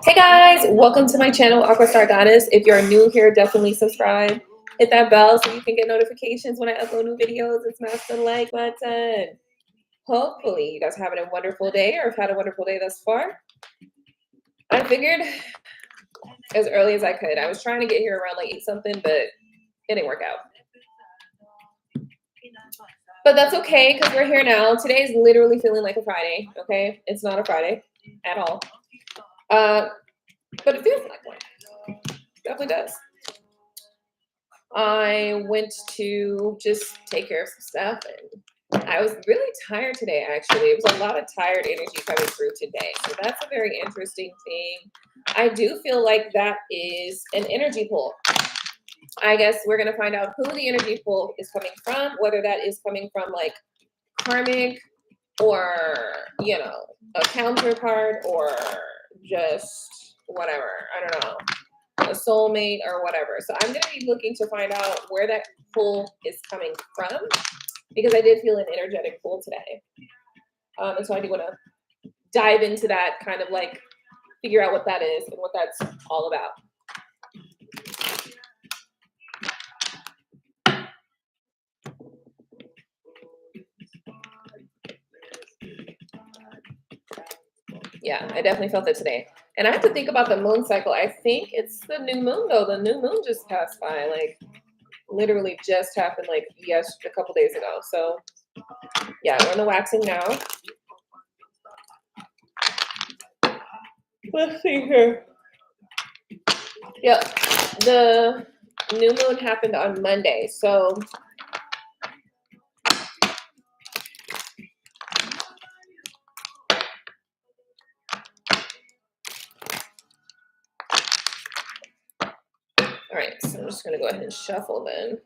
Hey guys, welcome to my channel, AquaStarGoddess. If you're new here, definitely subscribe. Hit that bell so you can get notifications when I upload new videos and smash the like button. Hopefully you guys are having a wonderful day or have had a wonderful day thus far. I figured as early as I could. I was trying to get here around like 8 something, but it didn't work out. But that's okay because we're here now. Today is literally feeling like a Friday, okay? It's not a Friday at all. But it feels like one. Definitely does. I went to just take care of some stuff and I was really tired today, actually. It was a lot of tired energy coming through today. So that's a very interesting thing. I do feel like that is an energy pull. I guess we're going to find out who the energy pull is coming from, whether that is coming from like karmic or, you know, a counterpart or just whatever. I don't know. A soulmate or whatever. So I'm going to be looking to find out where that pull is coming from because I did feel an energetic pull today. And so I do want to dive into that, kind of like figure out what that is and what that's all about. Yeah, I definitely felt it today. And I have to think about the moon cycle. I think it's the new moon though. The new moon just passed by, like literally just happened like a couple days ago. So yeah, we're in the waxing now. Let's see here. Yep, the new moon happened on Monday. So all right, so I'm just gonna go ahead and shuffle then.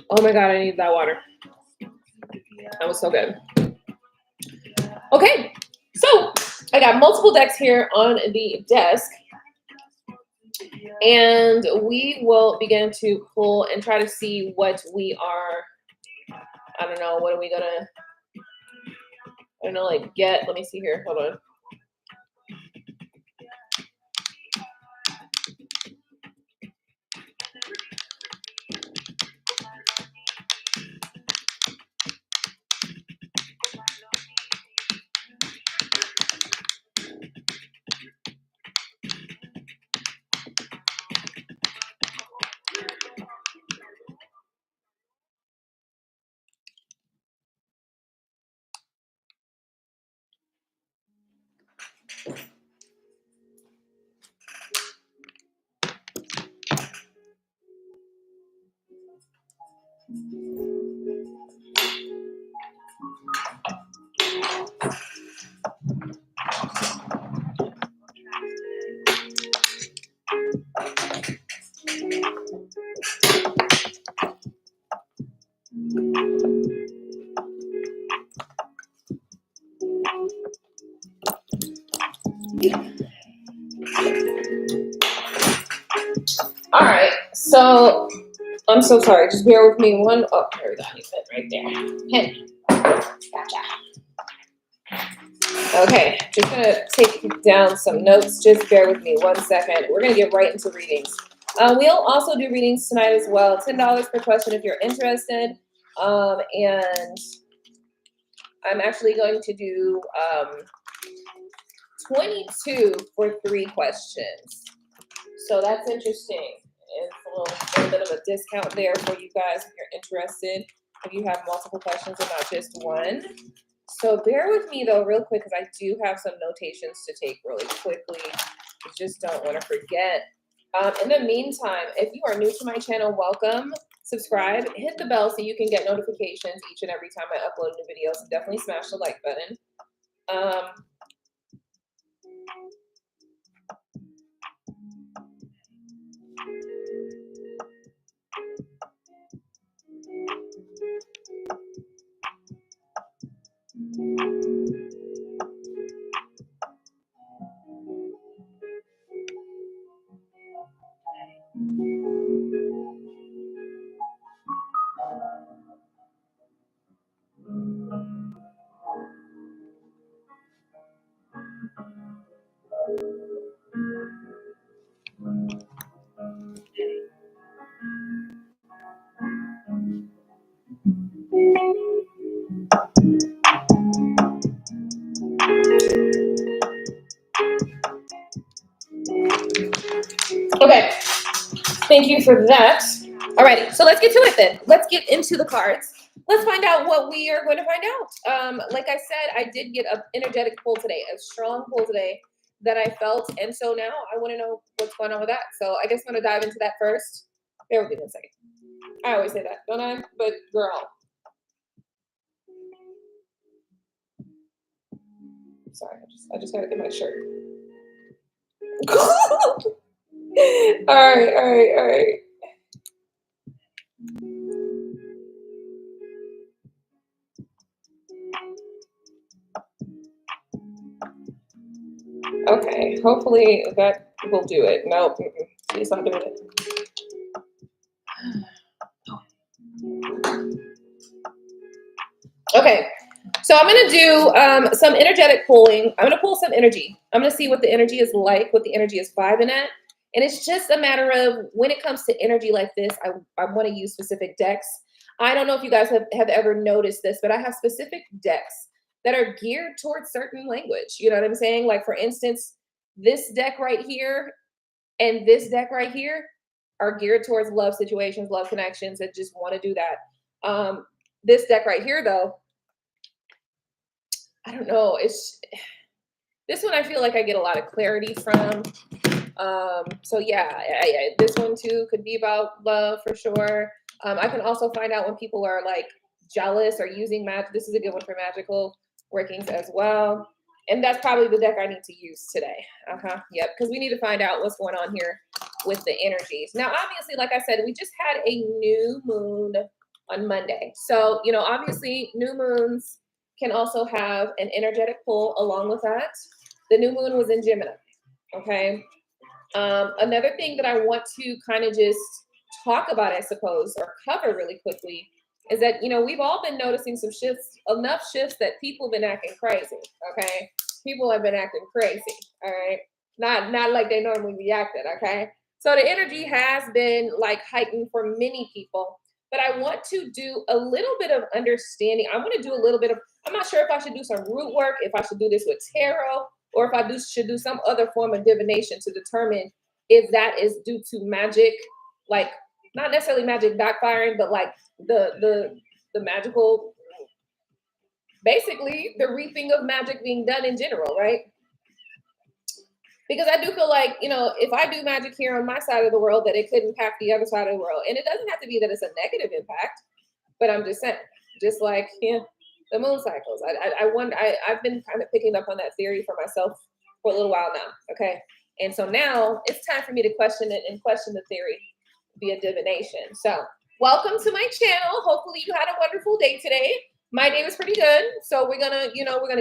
Oh my God, I need that water. That was so good. Okay, so I got multiple decks here on the desk. And we will begin to pull and try to see what we are, I don't know, what are we gonna, I don't know, like get, let me see here, hold on. All right, so I'm so sorry. Just bear with me one. Oh, there we go. He's right there. Hey, gotcha. Okay, just gonna take down some notes. Just bear with me 1 second. We're gonna get right into readings. We'll also do readings tonight as well. $10 per question if you're interested. And I'm actually going to do 22 for 3 questions. So that's interesting. It's a little bit of a discount there for you guys if you're interested, if you have multiple questions and not just one. So bear with me though real quick because I do have some notations to take really quickly. I just don't want to forget. In the meantime, if you are new to my channel, welcome. Subscribe, hit the bell so you can get notifications each and every time I upload new videos. And definitely smash the like button. Okay, thank you for that. Alrighty, so let's get to it then. Let's get into the cards. Let's find out what we are going to find out. Like I said, I did get an energetic pull today, a strong pull today that I felt. And so now I want to know what's going on with that. So I guess I'm going to dive into that first. Bear with me 1 second. I always say that, don't I? But girl. Sorry, I just got to get my shirt. All right. Okay, hopefully that will do it. Nope, it's not doing it. Okay, so I'm going to do some energetic pulling. I'm going to pull some energy. I'm going to see what the energy is like, what the energy is vibing at. And it's just a matter of when it comes to energy like this, I want to use specific decks. I don't know if you guys have ever noticed this, but I have specific decks that are geared towards certain language. You know what I'm saying? Like, for instance, this deck right here and this deck right here are geared towards love situations, love connections that just want to do that. This deck right here, though, I don't know. This one I feel like I get a lot of clarity from. So yeah, this one too could be about love for sure. I can also find out when people are like jealous or using magic. This is a good one for magical workings as well. And that's probably the deck I need to use today. Yep, because we need to find out what's going on here with the energies. Now, obviously, like I said, we just had a new moon on Monday. So, you know, obviously new moons can also have an energetic pull along with that. The new moon was in Gemini, okay? Another thing that I want to kind of just talk about, I suppose, or cover really quickly is that, you know, we've all been noticing some shifts, enough shifts that people have been acting crazy, okay? People have been acting crazy, all right? Not like they normally be acting, okay? So the energy has been like heightened for many people, but I want to do a little bit of understanding. I want to do a little bit of, I'm not sure if I should do some root work, if I should do this with tarot, or if I should do some other form of divination to determine if that is due to magic, like not necessarily magic backfiring, but like the magical, basically the reaping of magic being done in general, right? Because I do feel like, you know, if I do magic here on my side of the world, that it could impact the other side of the world. And it doesn't have to be that it's a negative impact, but I'm just saying, just like, yeah, the moon cycles. I've been kind of picking up on that theory for myself for a little while now. Okay. And so now it's time for me to question it and question the theory via divination. So welcome to my channel. Hopefully you had a wonderful day today. My day was pretty good. So we're gonna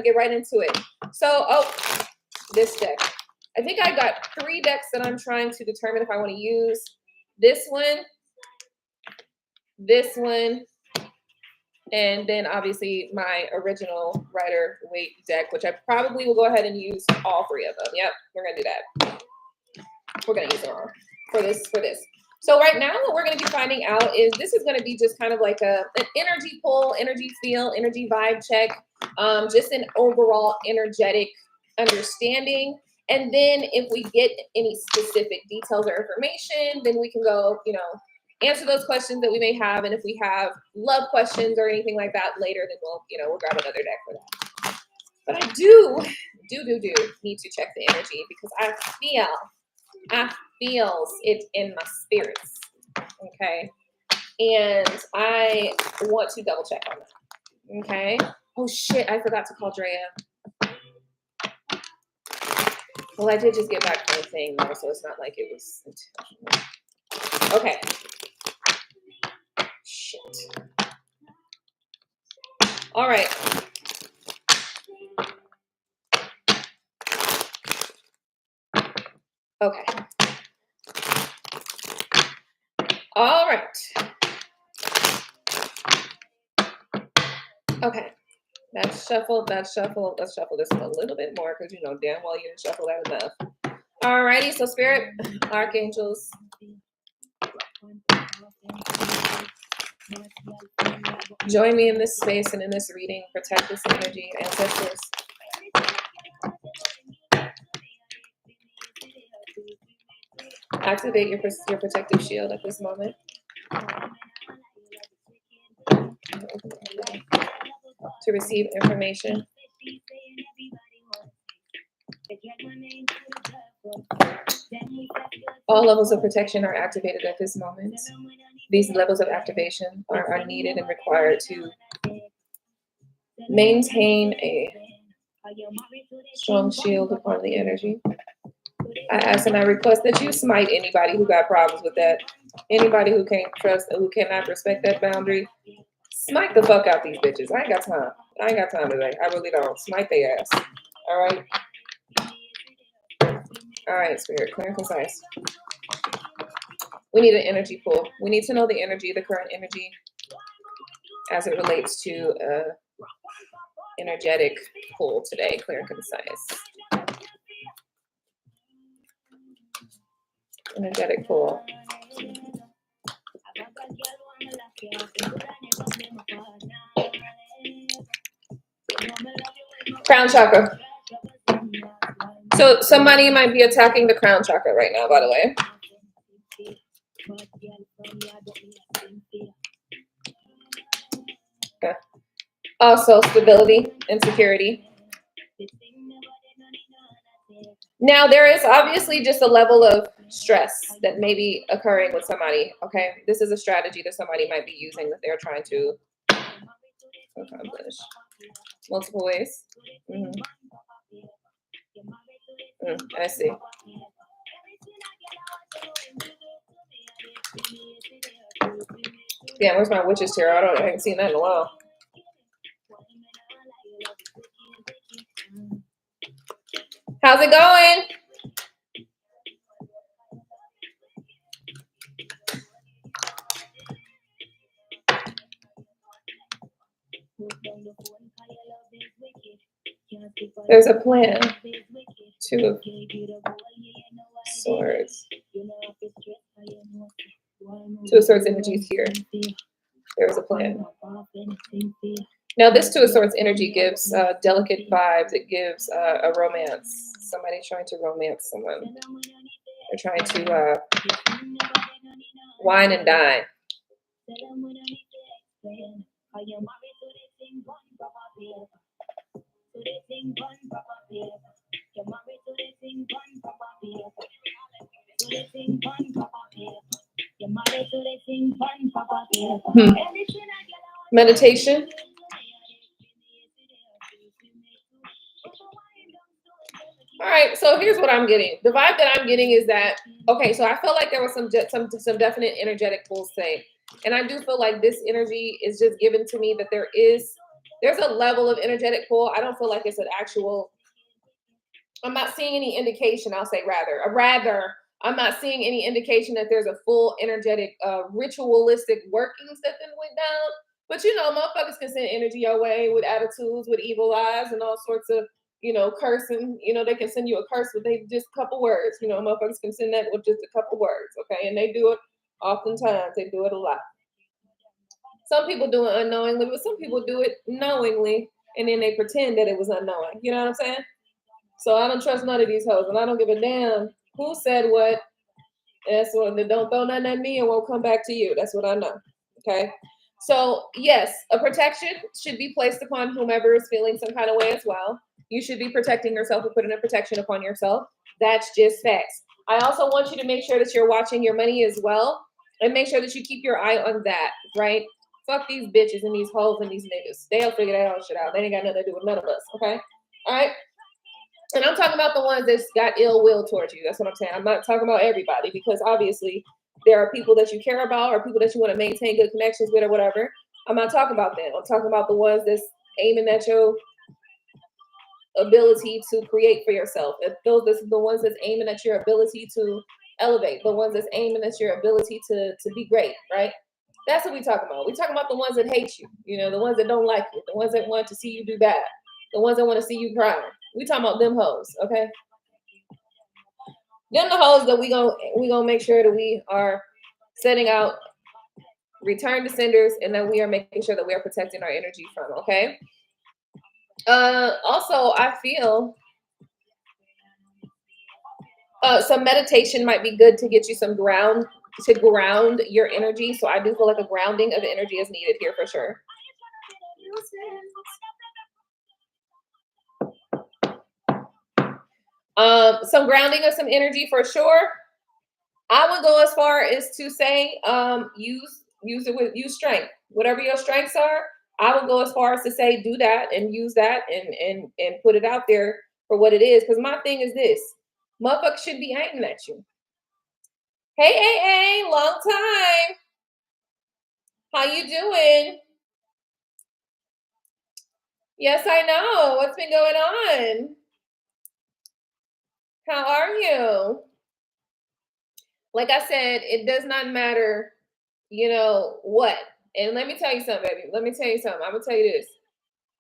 get right into it. So, this deck. I think I got 3 decks that I'm trying to determine if I want to use. This one, and then obviously my original Rider-Waite deck, which I probably will go ahead and use all 3 of them. Yep, we're gonna do that. We're gonna use them all for this. So right now what we're gonna be finding out is this is gonna be just kind of like an energy pull, energy feel, energy vibe check, just an overall energetic understanding. And then if we get any specific details or information, then we can go, you know, answer those questions that we may have. And if we have love questions or anything like that later, then we'll grab another deck for that. But I do need to check the energy because I feels it in my spirits. Okay. And I want to double check on that. Okay. Oh shit, I forgot to call Drea. Well, I did just get back from the thing though, so it's not like it was intentional. Okay. Shit. All right. Okay. All right. Okay. Let's shuffle this a little bit more because you know damn well you didn't shuffle that enough. Alrighty, so spirit, archangels. Join me in this space and in this reading. Protect this energy, ancestors. Activate your protective shield at this moment. To receive information. All levels of protection are activated at this moment. These levels of activation are needed and required to maintain a strong shield upon the energy. I ask and I request that you smite anybody who got problems with that. Anybody who can't trust or who cannot respect that boundary. Smite the fuck out these bitches. I ain't got time. I ain't got time today. I really don't. Smite their ass. All right. All right, Spirit. Clear and concise. We need an energy pull. We need to know the energy, the current energy, as it relates to energetic pull today. Clear and concise. Energetic pull. Crown chakra. So somebody might be attacking the crown chakra right now, by the way. Okay. Also, stability and security. Now, there is obviously just a level of stress that may be occurring with somebody, okay? This is a strategy that somebody might be using that they're trying to accomplish. Multiple ways. I see. Yeah, where's my witch's tarot? I haven't seen that in a while. How's it going? There's a plan. Two of Swords. Two of Swords energies here. There's a plan. Now, this Two of Swords energy gives delicate vibes. It gives a romance. Somebody trying to romance someone. They're trying to wine and dine. Meditation. All right, so here's what I'm getting. The vibe that I'm getting is that, okay, so I feel like there was some definite energetic pulls today. And I do feel like this energy is just given to me that there's a level of energetic pull. I don't feel like it's an actual, I'm not seeing any indication, I'll say rather, I'm not seeing any indication that there's a full energetic, ritualistic workings that then went down. But you know, motherfuckers can send energy your way with attitudes, with evil eyes, and all sorts of, you know, cursing. You know, they can send you a curse with just a couple words. You know, motherfuckers can send that with just a couple words, okay? And they do it oftentimes. They do it a lot. Some people do it unknowingly, but some people do it knowingly, and then they pretend that it was unknowing. You know what I'm saying? So I don't trust none of these hoes, and I don't give a damn who said what. That's what they don't throw nothing at me and won't come back to you. That's what I know. Okay. So yes, a protection should be placed upon whomever is feeling some kind of way as well. You should be protecting yourself and putting a protection upon yourself. That's just facts. I also want you to make sure that you're watching your money as well, and make sure that you keep your eye on that, right? Fuck these bitches and these hoes and these niggas. They'll figure that whole shit out. They ain't got nothing to do with none of us, okay? All right? And I'm talking about the ones that's got ill will towards you. That's what I'm saying. I'm not talking about everybody, because obviously there are people that you care about or people that you want to maintain good connections with or whatever. I'm not talking about them. I'm talking about the ones that's aiming at your ability to create for yourself. If those are the ones that's aiming at your ability to elevate, the ones that's aiming at your ability to be great, right? That's what we talking about. We talking about the ones that hate you, you know, the ones that don't like you, the ones that want to see you do bad, the ones that want to see you cry. We talking about them hoes, okay? Them the hoes that we gonna make sure that we are setting out return to senders, and that we are making sure that we are protecting our energy from, okay? Also, I feel Some meditation might be good to get you some ground, to ground your energy. So I do feel like a grounding of energy is needed here for sure. Some grounding of some energy for sure. I would go as far as to say, use strength. Whatever your strengths are, I would go as far as to say do that and use that and put it out there for what it is. Because my thing is this, motherfuckers should be aiming at you. Hey, AA, long time. How you doing? Yes, I know. What's been going on? How are you? Like I said, it does not matter, what. And let me tell you something, baby. Let me tell you something. I'm gonna tell you this.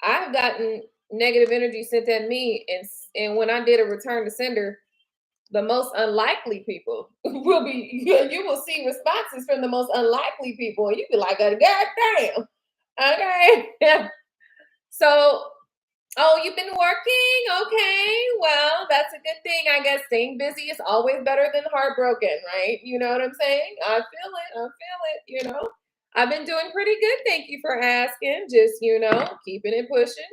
I've gotten negative energy sent at me, and when I did a return to sender, the most unlikely people will be you will see responses from the most unlikely people, and you be like, God damn. Okay. So, oh, you've been working? Okay. Well, that's a good thing. I guess staying busy is always better than heartbroken, right? You know what I'm saying? I feel it. I feel it. I've been doing pretty good. Thank you for asking. Just, keeping it pushing.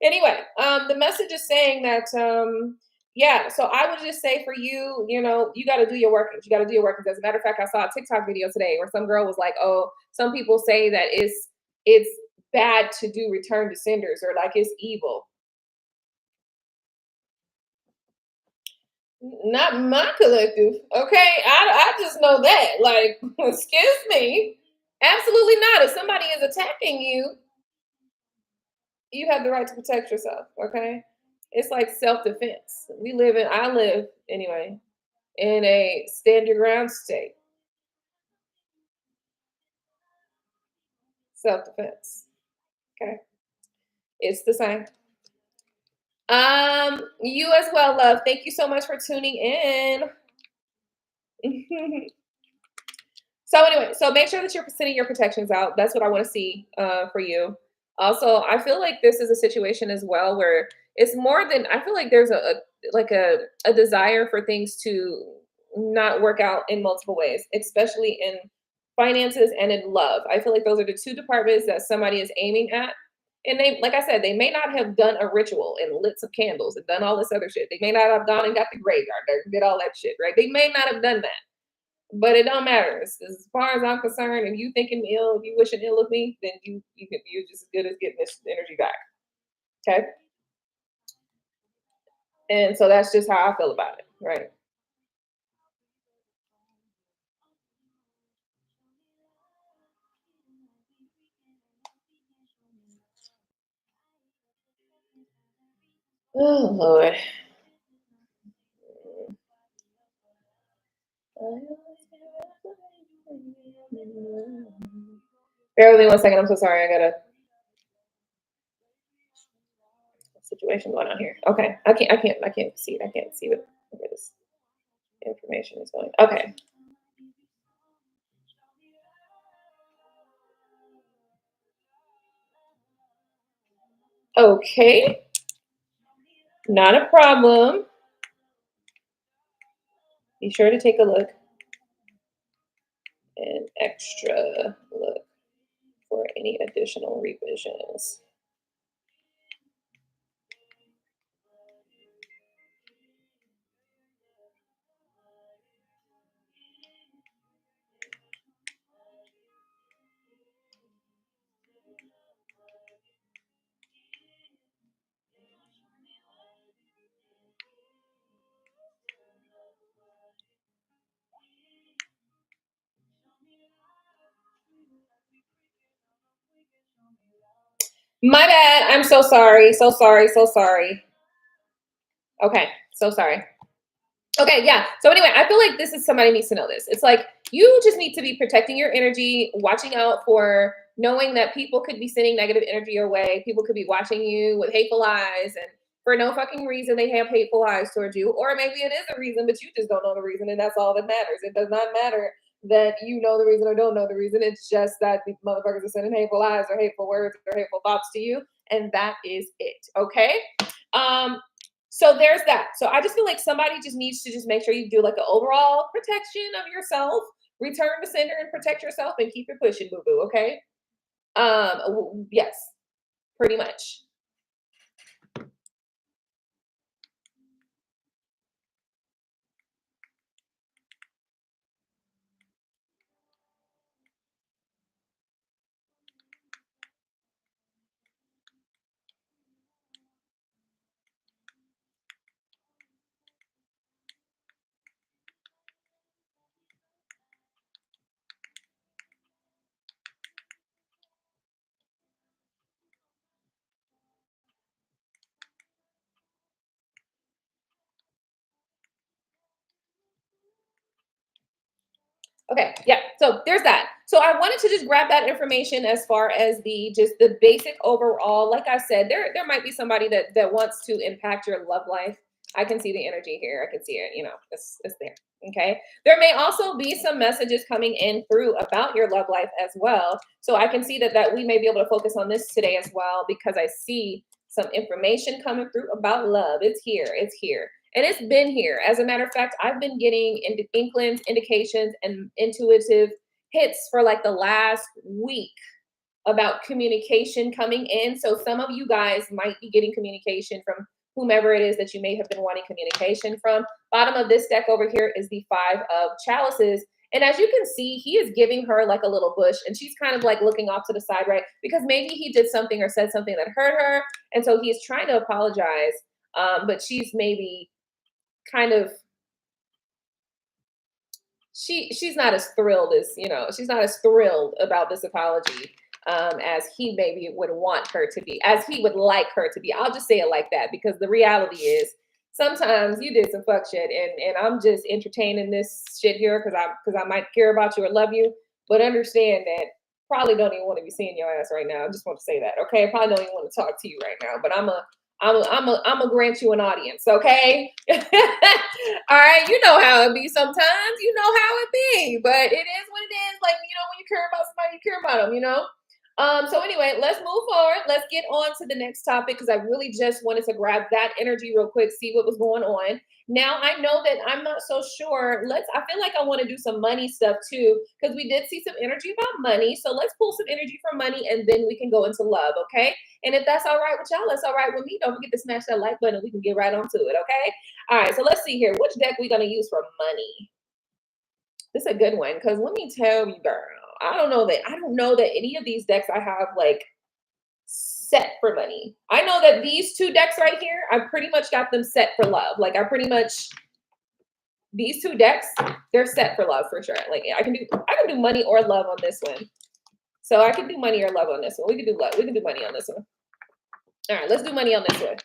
Anyway, the message is saying that, yeah, so I would just say for you, you got to do your workings. You got to do your workings. As a matter of fact, I saw a TikTok video today where some girl was like, oh, some people say that it's bad to do return to senders or like it's evil. Not my collective. Okay. I just know that. Like, excuse me. Absolutely not. If somebody is attacking you, you have the right to protect yourself. Okay. It's like self-defense. I live anyway in a stand your ground state. Self-defense. Okay. It's the same. You as well, love. Thank you so much for tuning in. So anyway, so make sure that you're sending your protections out. That's what I want to see for you. Also, I feel like this is a situation as well where it's more than I feel like there's a desire for things to not work out in multiple ways, especially in finances and in love. I feel like those are the two departments that somebody is aiming at. And they, like I said, they may not have done a ritual and lit some candles and done all this other shit. They may not have gone and got the graveyard and did all that shit, right? They may not have done that. But it don't matter. As far as I'm concerned, if you thinking ill, if you wishing ill of me, then you're just as good as getting this energy back. Okay. And so that's just how I feel about it. Right. Oh Lord. Bear with me 1 second. I'm so sorry. I got a situation going on here. Okay. I can't see it. I can't see where this information is going. Okay. Okay. Not a problem. Be sure to take a look. An extra look for any additional revisions. My bad. I'm so sorry. So sorry. So sorry. Okay. So sorry. Okay. Yeah. So anyway, I feel like this is somebody needs to know this. It's like you just need to be protecting your energy, watching out for knowing that people could be sending negative energy your way. People could be watching you with hateful eyes and for no fucking reason they have hateful eyes towards you. Or maybe it is a reason, but you just don't know the reason. And that's all that matters. It does not matter that you know the reason or don't know the reason. It's just that these motherfuckers are sending hateful eyes or hateful words or hateful thoughts to you. And that is it. Okay. So there's that. So I just feel like somebody just needs to just make sure you do like an overall protection of yourself, return to sender and protect yourself and keep it pushing, boo boo. Okay. Yes, pretty much. Okay, yeah. So there's that. So I wanted to just grab that information as far as the just the basic overall. Like I said, there might be somebody that wants to impact your love life. I can see the energy here. I can see it. You know, it's there. Okay. There may also be some messages coming in through about your love life as well. So I can see that we may be able to focus on this today as well because I see some information coming through about love. It's here. It's here. And it's been here. As a matter of fact, I've been getting inklings, indications, and intuitive hits for like the last week about communication coming in. So some of you guys might be getting communication from whomever it is that you may have been wanting communication from. Bottom of this deck over here is the Five of Chalices. And as you can see, he is giving her like a little bush and she's kind of like looking off to the side, right? Because maybe he did something or said something that hurt her. And so he's trying to apologize. But she's maybe kind of she's not as thrilled as she's not as thrilled about this apology as he maybe would want her to be, as he would like her to be. I'll just say it like that because the reality is sometimes you did some fuck shit and I'm just entertaining this shit here because I might care about you or love you, but understand that probably don't even want to be seeing your ass right now. I just want to say that, okay? I probably don't even want to talk to you right now, but I'm a grant you an audience, okay? All right, you know how it be sometimes. You know how it be, but it is what it is. Like, when you care about somebody, you care about them. So anyway, let's move forward. Let's get on to the next topic because I really just wanted to grab that energy real quick, see what was going on. Now I know that I'm not so sure. I feel like I want to do some money stuff too because we did see some energy about money. So let's pull some energy for money and then we can go into love, okay? And if that's all right with y'all, that's all right with me. Don't forget to smash that like button. We can get right onto it, okay? All right, so let's see here. Which deck we gonna use for money? This is a good one because let me tell you, girl. I don't know that any of these decks I have like set for money. I know that these two decks right here, I pretty much got them set for love. Like these two decks, they're set for love for sure. Like I can do money or love on this one. So I can do money or love on this one. We can do love. We can do money on this one. All right, let's do money on this one.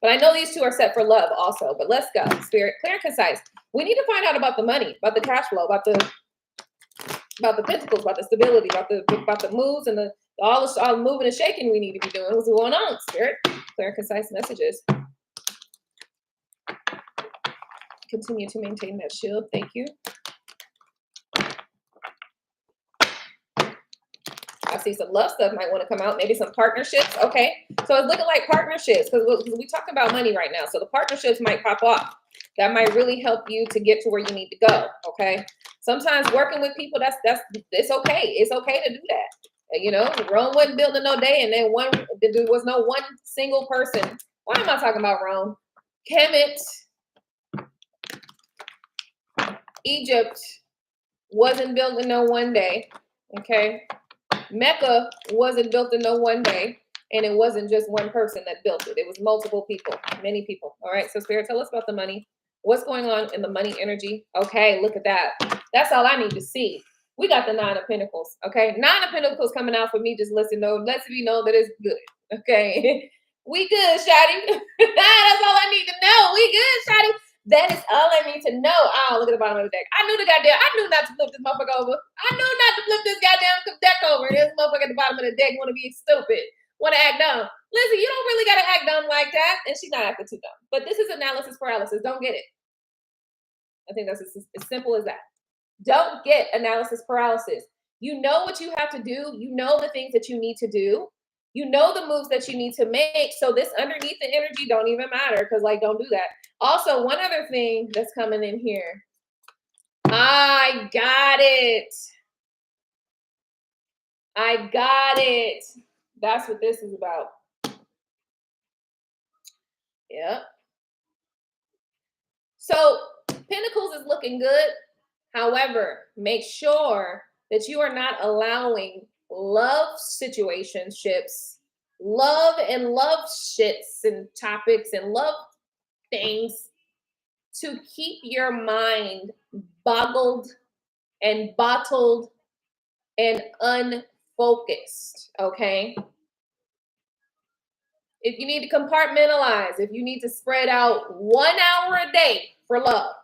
But I know these two are set for love also. But let's go. Spirit, clear and concise. We need to find out about the money, about the cash flow, about the pentacles, about the stability, about the moves and all the moving and shaking we need to be doing. What's going on, Spirit? Clear and concise messages. Continue to maintain that shield. Thank you. I see some love stuff might want to come out. Maybe some partnerships. Okay. So it's looking like partnerships because we talk about money right now. So the partnerships might pop off. That might really help you to get to where you need to go. Okay. Sometimes working with people, it's okay. It's okay to do that. Rome wasn't built in no day, and then there was no one single person. Why am I talking about Rome? Kemet, Egypt wasn't built in no one day. Okay. Mecca wasn't built in no one day, and it wasn't just one person that built it. It was multiple people, many people. All right. So Spirit, tell us about the money. What's going on in the money energy? Okay, look at that. That's all I need to see. We got the Nine of Pentacles. Okay, Nine of Pentacles coming out for me. Just lets me know that it's good. Okay, we good, Shotty. That's all I need to know. We good, Shotty. That is all I need to know. Oh, look at the bottom of the deck. I knew not to flip this motherfucker over. I knew not to flip this goddamn deck over. This motherfucker at the bottom of the deck want to be stupid. Want to act dumb. Listen, you don't really got to act dumb like that. And she's not acting too dumb. But this is analysis paralysis. Don't get it. I think that's as simple as that. Don't get analysis paralysis. You know what you have to do. You know the things that you need to do. You know the moves that you need to make. So this underneath the energy don't even matter, because like, don't do that. Also, one other thing that's coming in here. I got it. I got it. That's what this is about. Yep. So Pentacles is looking good. However, make sure that you are not allowing love situationships, love and love shits and topics and love things to keep your mind boggled and bottled and unfocused, okay? If you need to compartmentalize, if you need to spread out 1 hour a day for love,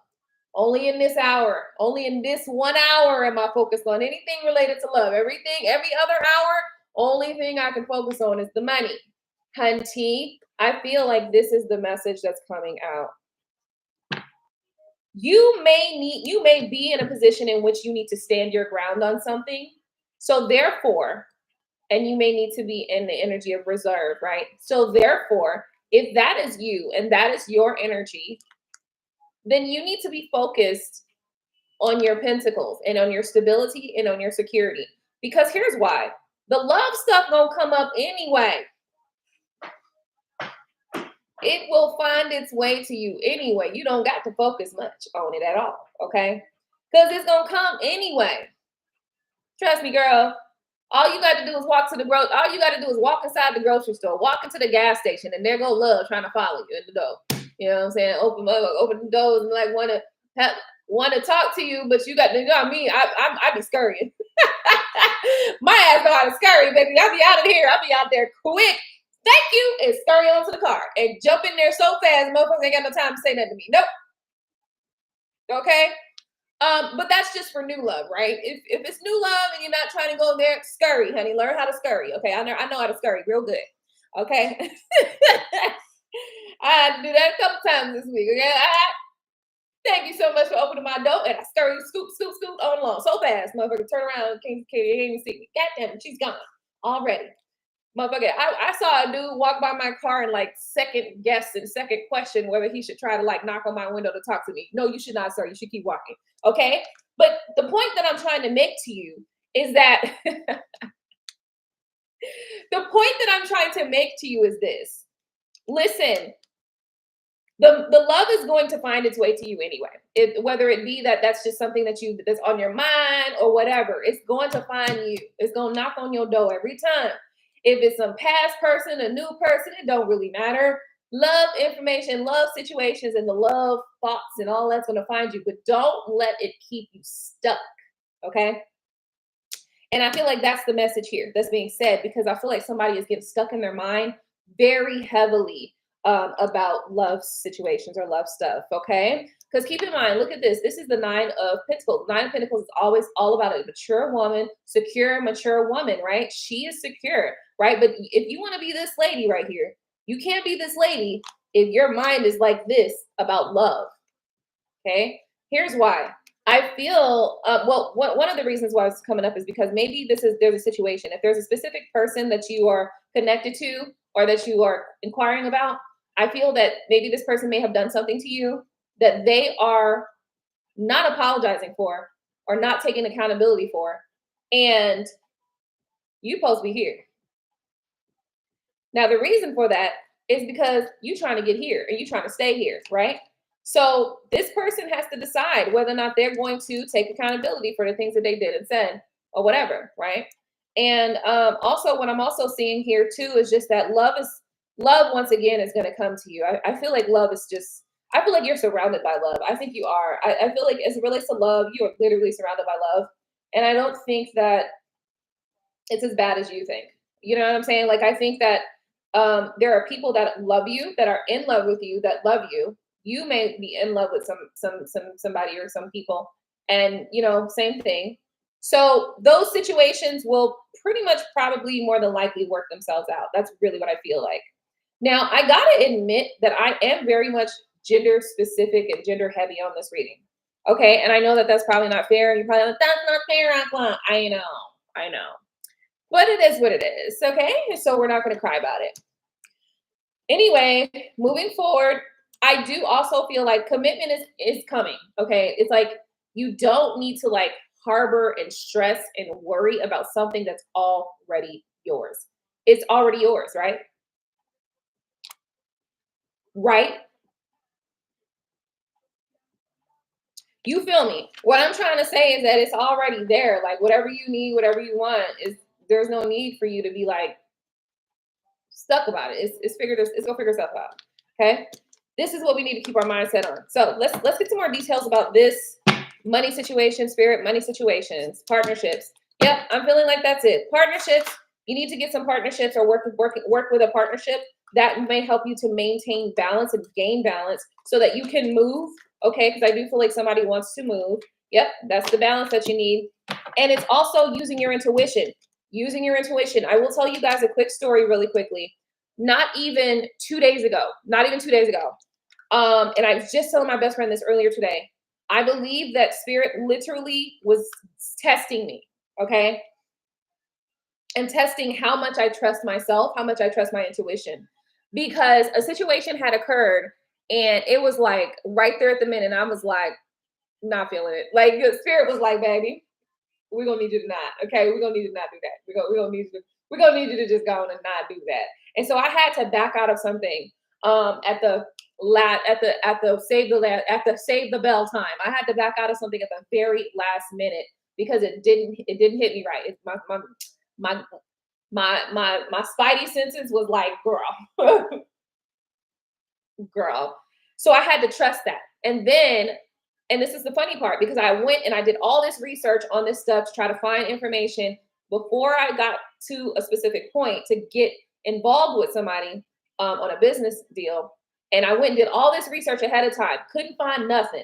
only in this hour, only in this 1 hour am I focused on anything related to love. Everything, every other hour, only thing I can focus on is the money. Hunty, I feel like this is the message that's coming out. You may be in a position in which you need to stand your ground on something. So therefore, and you may need to be in the energy of reserve, right? So therefore, if that is you and that is your energy, then you need to be focused on your pentacles and on your stability and on your security. Because here's why. The love stuff gonna come up anyway. It will find its way to you anyway. You don't got to focus much on it at all, okay? Because it's gonna come anyway. Trust me, girl. All you got to do is walk to the all you got to do is walk inside the grocery store, walk into the gas station, and there go love trying to follow you in the door. You know what I'm saying? Open the doors and like want to talk to you, but you got me. I be scurrying. My ass know how to scurry, baby. I'll be out of here. I'll be out there quick. Thank you, and scurry onto the car and jump in there so fast, motherfuckers ain't got no time to say nothing to me. Nope. Okay. But that's just for new love, right? If it's new love and you're not trying to go there, scurry, honey. Learn how to scurry. Okay, I know how to scurry real good. Okay. I had to do that a couple times this week. Okay. Thank you so much for opening my door, and I scurry, scoop on along so fast, motherfucker. Turn around, can't even see me. God damn it, she's gone already. Motherfucker, I saw a dude walk by my car and like second guess and second question whether he should try to like knock on my window to talk to me. No, you should not, sir. You should keep walking. Okay. But the point that I'm trying to make to you is that the point that I'm trying to make to you is this. Listen, the love is going to find its way to you anyway. Whether it be that's just something that's on your mind or whatever, it's going to find you. It's going to knock on your door every time. If it's some past person, a new person, it don't really matter. Love information, love situations, and the love thoughts and all that's going to find you. But don't let it keep you stuck, okay? And I feel like that's the message here that's being said, because I feel like somebody is getting stuck in their mind very heavily about love situations or love stuff, okay? Because keep in mind, look at this. This is the 9 of Pentacles. 9 of Pentacles is always all about a mature woman, secure, mature woman, right? She is secure, right? But if you want to be this lady right here, you can't be this lady if your mind is like this about love, okay? Here's why. I feel, one of the reasons why it's coming up is because maybe there's a situation. If there's a specific person that you are connected to or that you are inquiring about, I feel that maybe this person may have done something to you that they are not apologizing for or not taking accountability for. And you're supposed to be here. Now, the reason for that is because you're trying to get here and you're trying to stay here, right? So this person has to decide whether or not they're going to take accountability for the things that they did and said or whatever, right? And also what I'm also seeing here too is just that love once again is going to come to you. I feel like love is just, I feel like you're surrounded by love. I think you are. I feel like as it relates to love, you are literally surrounded by love. And I don't think that it's as bad as you think. You know what I'm saying? Like, I think that there are people that love you, that are in love with you, that love you. You may be in love with somebody or some people, and same thing. So those situations will pretty much probably more than likely work themselves out. That's really what I feel like. Now, I gotta admit that I am very much gender specific and gender heavy on this reading. Okay, and I know that that's probably not fair. You're probably like, that's not fair, Aqua. I know. But it is what it is, okay? So we're not going to cry about it. Anyway, moving forward, I do also feel like commitment is coming, okay? It's like you don't need to like harbor and stress and worry about something that's already yours. It's already yours, right? Right? You feel me? What I'm trying to say is that it's already there. Like whatever you need, whatever you want, is there's no need for you to be like stuck about it. It's gonna figure itself out. Okay. This is what we need to keep our mindset on. So let's get some more details about this money situation, spirit, money situations, partnerships. Yep, I'm feeling like that's it. Partnerships. You need to get some partnerships or work with a partnership that may help you to maintain balance and gain balance so that you can move. Okay, because I do feel like somebody wants to move. Yep, that's the balance that you need. And it's also using your intuition. Using your intuition. I will tell you guys a quick story really quickly. Not even 2 days ago. Not even 2 days ago. And I was just telling my best friend this earlier today. I believe that spirit literally was testing me. Okay. And testing how much I trust myself, how much I trust my intuition. Because a situation had occurred and it was like right there at the minute. And I was like, not feeling it. Like the spirit was like, baby, we're gonna need you to not. Okay, we're gonna need you to not do that. We're gonna need you to just go on and not do that. And so I had to back out of something at the save the bell time. I had to back out of something at the very last minute because it didn't hit me right. It's my my spidey senses was like, girl, girl. So I had to trust that. And this is the funny part because I went and I did all this research on this stuff to try to find information before I got to a specific point to get involved with somebody on a business deal. And I went and did all this research ahead of time. Couldn't find nothing.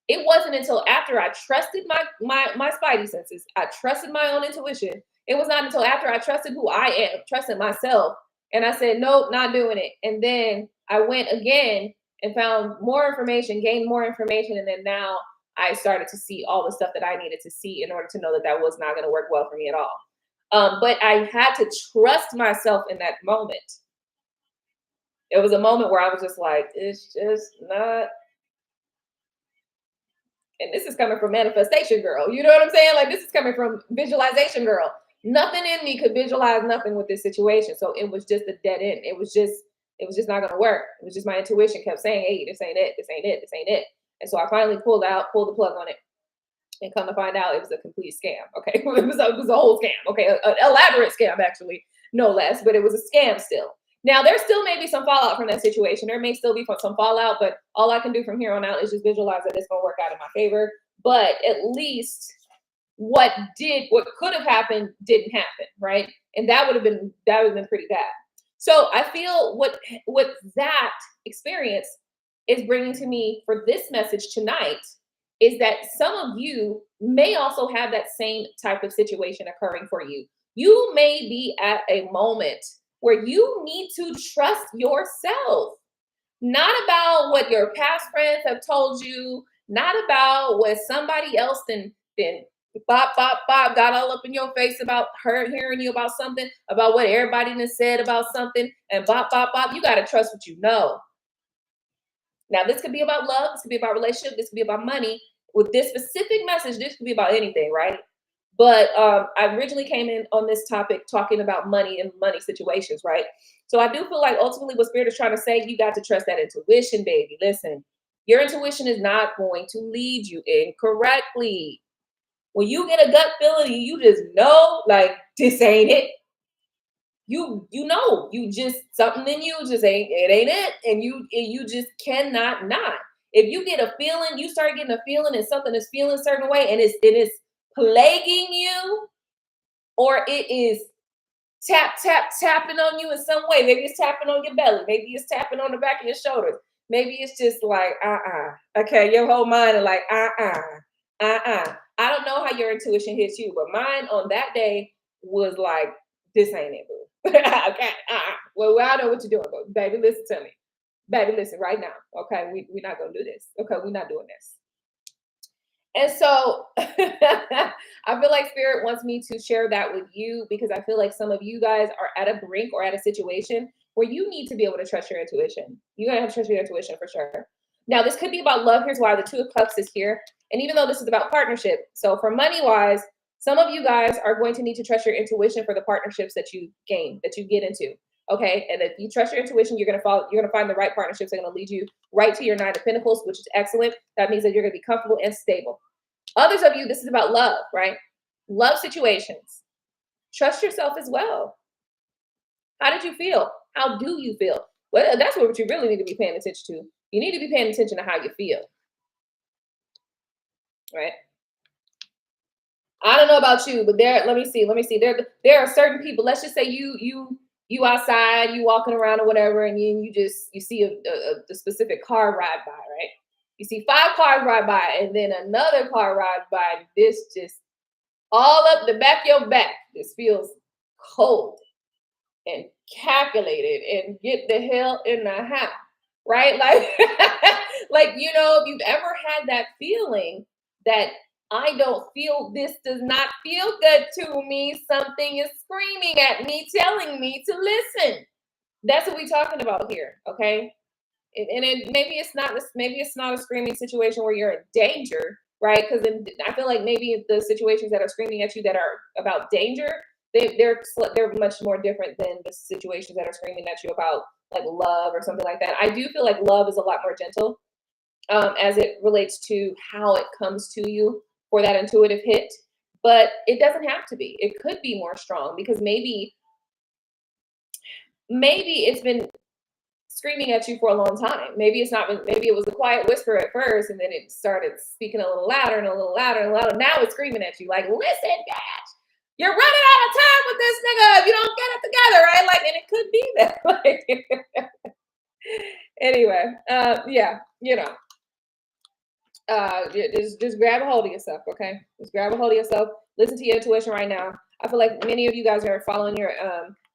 It wasn't until after I trusted my spidey senses, I trusted my own intuition. It was not until after I trusted who I am, trusted myself, and I said, nope, not doing it. And then I went again and found more information, gained more information, and then now I started to see all the stuff that I needed to see in order to know that that was not going to work well for me at all. But I had to trust myself in that moment. It was a moment where I was just like, it's just not. And this is coming from manifestation girl. You know what I'm saying? Like this is coming from visualization girl. Nothing in me could visualize nothing with this situation. So it was just a dead end. It was just not gonna work. It was just my intuition kept saying, hey, this ain't it, this ain't it, this ain't it. And so I finally pulled the plug on it. And come to find out it was a complete scam. Okay. It was a whole scam. Okay. An elaborate scam, actually, no less, but it was a scam still. Now, there still may be some fallout from that situation. There may still be some fallout, but all I can do from here on out is just visualize that it's going to work out in my favor. But at least what could have happened didn't happen, right? And that would have been pretty bad. So I feel what that experience is bringing to me for this message tonight is that some of you may also have that same type of situation occurring for you. You may be at a moment where you need to trust yourself, not about what your past friends have told you, not about what somebody else then Bob got all up in your face about her hearing you about something, about what everybody has said about something, and Bob. You got to trust what you know. Now, this could be about love, this could be about relationship, this could be about money. With this specific message, this could be about anything, right? But I originally came in on this topic talking about money and money situations, right? So I do feel like ultimately what Spirit is trying to say, you got to trust that intuition, baby. Listen, your intuition is not going to lead you incorrectly. When you get a gut feeling, you just know, like, this ain't it. You know, you just something in you just ain't it, and you just cannot not. If you get a feeling, you start getting a feeling, and something is feeling a certain way, and it is plaguing you, or it is tapping on you in some way. Maybe it's tapping on your belly, maybe it's tapping on the back of your shoulders, maybe it's just like okay, your whole mind is like I don't know how your intuition hits you, but mine on that day was like, this ain't it, boo. Okay, well, I know what you're doing, but baby, listen to me. Baby, listen right now. Okay, we're not gonna do this. Okay, we're not doing this. And so I feel like spirit wants me to share that with you because I feel like some of you guys are at a brink or at a situation where you need to be able to trust your intuition. You're going to have to trust your intuition for sure. Now, this could be about love. Here's why the Two of Cups is here. And even though this is about partnership, so for money wise, some of you guys are going to need to trust your intuition for the partnerships that you gain, that you get into. Okay. And if you trust your intuition, you're going to find the right partnerships that are going to lead you right to your Nine of Pentacles, which is excellent. That means that you're going to be comfortable and stable. Others of you, this is about love, right? Love situations. Trust yourself as well. How did you feel? How do you feel? Well, that's what you really need to be paying attention to. You need to be paying attention to how you feel, right? I don't know about you, but let me see. There are certain people. Let's just say you outside, you walking around or whatever, and you see a specific car ride by, right? You see 5 cars ride by, and then another car rides by. This just all up the back of your back. This feels cold and calculated and get the hell in the house, right? Like, like, if you've ever had that feeling that I don't feel, this does not feel good to me, something is screaming at me, telling me to listen. That's what we're talking about here, okay? Maybe it's not a screaming situation where you're in danger, right? Because I feel like maybe the situations that are screaming at you that are about danger, they're much more different than the situations that are screaming at you about like love or something like that. I do feel like love is a lot more gentle as it relates to how it comes to you for that intuitive hit, but it doesn't have to be. It could be more strong because maybe it's been screaming at you for a long time. Maybe it's not. Maybe it was a quiet whisper at first, and then it started speaking a little louder and a little louder and louder. Now it's screaming at you like, "Listen, gosh, you're running out of time with this nigga if you don't get it together, right?" Like, and it could be that. Like, anyway, yeah, just grab a hold of yourself, okay? Just grab a hold of yourself. Listen to your intuition right now. I feel like many of you guys are following your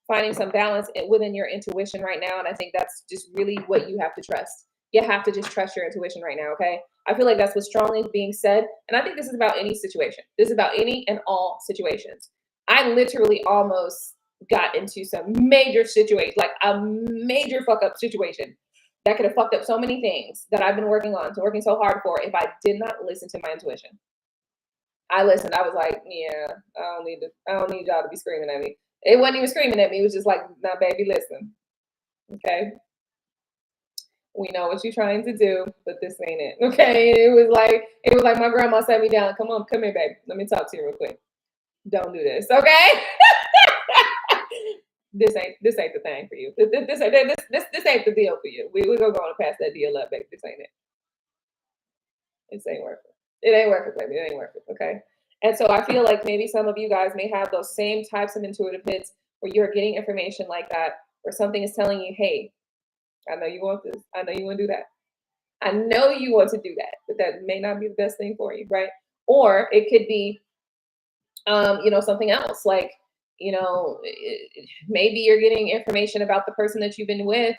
finding some balance within your intuition right now. And I think that's just really what you have to trust. You have to just trust your intuition right now, okay? I feel like that's what's strongly being said. And I think this is about any situation. This is about any and all situations. I literally almost got into some major situation, like a major fuck up situation that could have fucked up so many things that I've been working so hard for if I did not listen to my intuition. I listened. I was like, yeah, I don't need y'all to be screaming at me. It wasn't even screaming at me. It was just like, nah, baby, listen. Okay. We know what you're trying to do, but this ain't it. Okay. It was like my grandma sat me down. Come here, baby. Let me talk to you real quick. Don't do this. Okay. This ain't the thing for you. This ain't the deal for you. We're gonna go on and pass that deal up, baby. This ain't it. This ain't worth it. It ain't worth it, baby. It ain't worth it. Okay. And so I feel like maybe some of you guys may have those same types of intuitive hits where you're getting information like that, where something is telling you, hey, I know you want this. I know you want to do that. I know you want to do that, but that may not be the best thing for you, right? Or it could be, something else like, maybe you're getting information about the person that you've been with,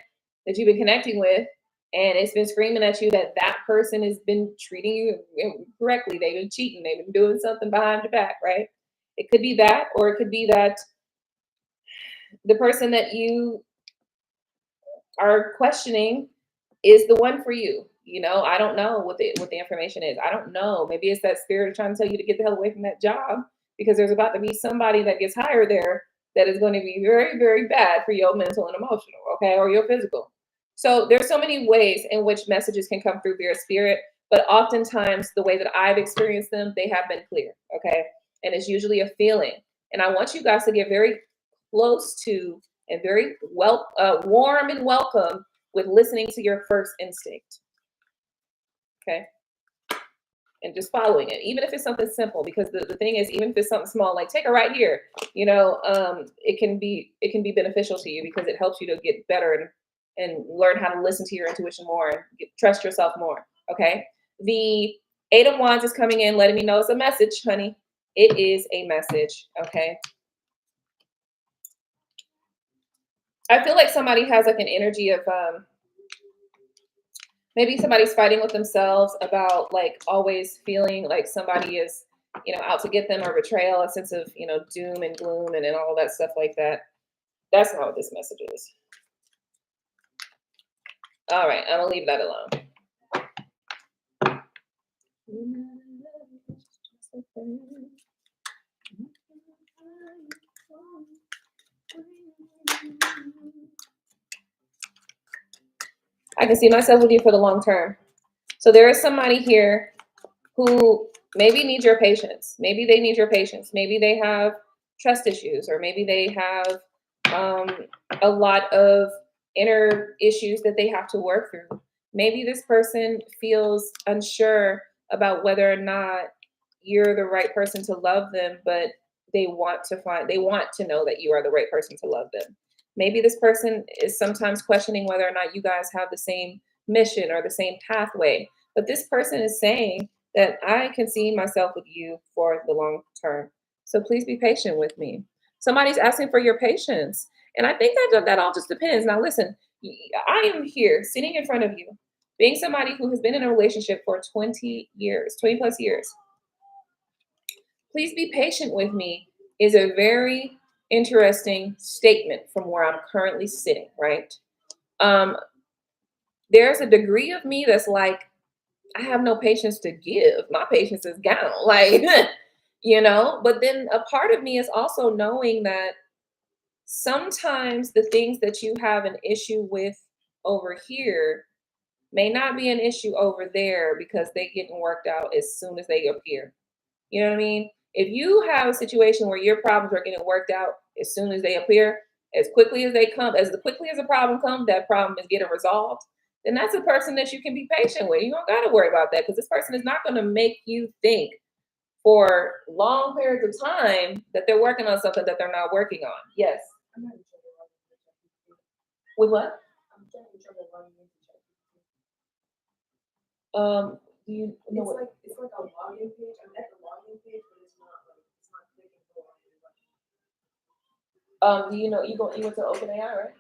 that you've been connecting with, and it's been screaming at you that that person has been treating you correctly. They've been cheating. They've been doing something behind your back, right? It could be that, or it could be that the person that you are questioning is the one for you. I don't know what the information is. I don't know. Maybe it's that spirit trying to tell you to get the hell away from that job because there's about to be somebody that gets hired there that is going to be very, very bad for your mental and emotional, okay, or your physical. So there's so many ways in which messages can come through via spirit, but oftentimes the way that I've experienced them, they have been clear, okay? And it's usually a feeling. And I want you guys to get very close to and very warm and welcome with listening to your first instinct. Okay. And just following it, even if it's something simple, because the thing is, even if it's something small, like take a right here, it can be beneficial to you because it helps you to get better and learn how to listen to your intuition more and trust yourself more. Okay. The 8 of Wands is coming in, letting me know it's a message, honey. It is a message. Okay. I feel like somebody has like an energy of, Maybe somebody's fighting with themselves about like always feeling like somebody is, out to get them, or betrayal, a sense of, doom and gloom and all that stuff like that. That's not what this message is. All right, I'm gonna leave that alone. I can see myself with you for the long term. So there is somebody here who maybe needs your patience. Maybe they need your patience. Maybe they have trust issues, or maybe they have a lot of inner issues that they have to work through. Maybe this person feels unsure about whether or not you're the right person to love them, but they want to know that you are the right person to love them. Maybe this person is sometimes questioning whether or not you guys have the same mission or the same pathway. But this person is saying that I can see myself with you for the long term. So please be patient with me. Somebody's asking for your patience. And I think that all just depends. Now, listen, I am here sitting in front of you, being somebody who has been in a relationship for 20 years, 20 plus years. Please be patient with me is a very interesting statement from where I'm currently sitting, right? There's a degree of me that's like, I have no patience to give. My patience is gone. Like, but then a part of me is also knowing that sometimes the things that you have an issue with over here may not be an issue over there because they getting worked out as soon as they appear. You know what I mean? If you have a situation where your problems are getting worked out as soon as they appear, as quickly as they come, as quickly as a problem comes, that problem is getting resolved, then that's a person that you can be patient with. You don't got to worry about that, because this person is not going to make you think for long periods of time that they're working on something that they're not working on. Yes. With what? Do you know what? It's like a login page. I'm at the login page, but it's not clicking for login. Do you know you went to OpenAI, right?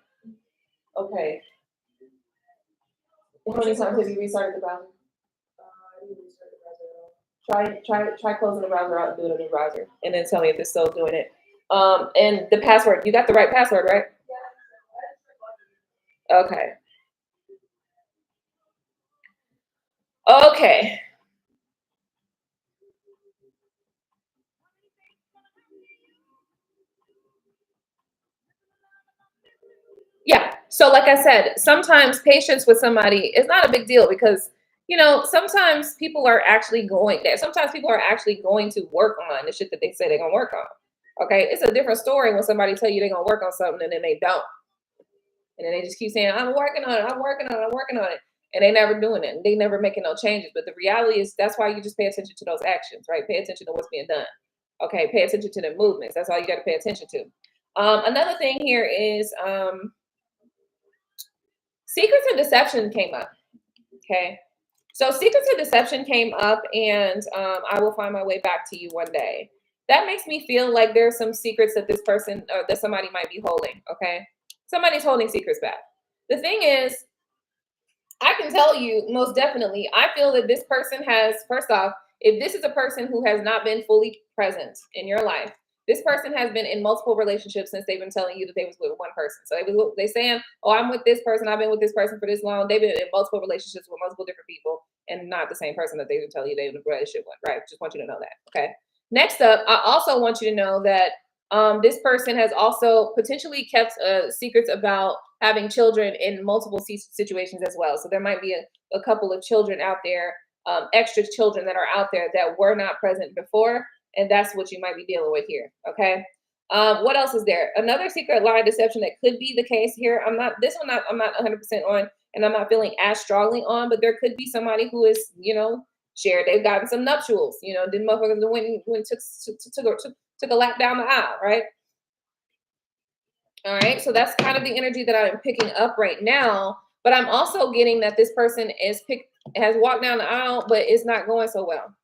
Okay. How many times have you restarted the browser? I didn't restart the browser at all. Try closing the browser out and do it in the browser, and then tell me if it's still doing it. And the password, you got the right password, right? Okay. Okay. Yeah. So like I said, sometimes patience with somebody is not a big deal, because sometimes people are actually going there. Sometimes people are actually going to work on the shit that they say they're gonna work on. Okay. It's a different story when somebody tell you they're gonna work on something and then they don't. And then they just keep saying, I'm working on it, I'm working on it, I'm working on it. And they never doing it. And they never making no changes. But the reality is that's why you just pay attention to those actions, right? Pay attention to what's being done. Okay, pay attention to the movements. That's all you got to pay attention to. Another thing here is secrets and deception came up. Okay. So secrets and deception came up, and I will find my way back to you one day. That makes me feel like there's some secrets that this person or that somebody might be holding. Okay. Somebody's holding secrets back. The thing is, I can tell you most definitely, I feel that this person has, first off, if this is a person who has not been fully present in your life, this person has been in multiple relationships since they've been telling you that they was with one person. So they saying, oh, I'm with this person, I've been with this person for this long. They've been in multiple relationships with multiple different people, and not the same person that they've been telling you they've been in a relationship with, right? Just want you to know that, okay? Next up, I also want you to know that this person has also potentially kept secrets about having children in multiple situations as well. So there might be a couple of children out there, extra children that are out there that were not present before. And that's what you might be dealing with here. Okay. What else is there? Another secret lie deception that could be the case here. I'm not 100% on, and I'm not feeling as strongly on, but there could be somebody who is, shared. They've gotten some nuptials, the motherfuckers went took a lap down the aisle, right? All right, so that's kind of the energy that I'm picking up right now. But I'm also getting that this person has walked down the aisle, but it's not going so well.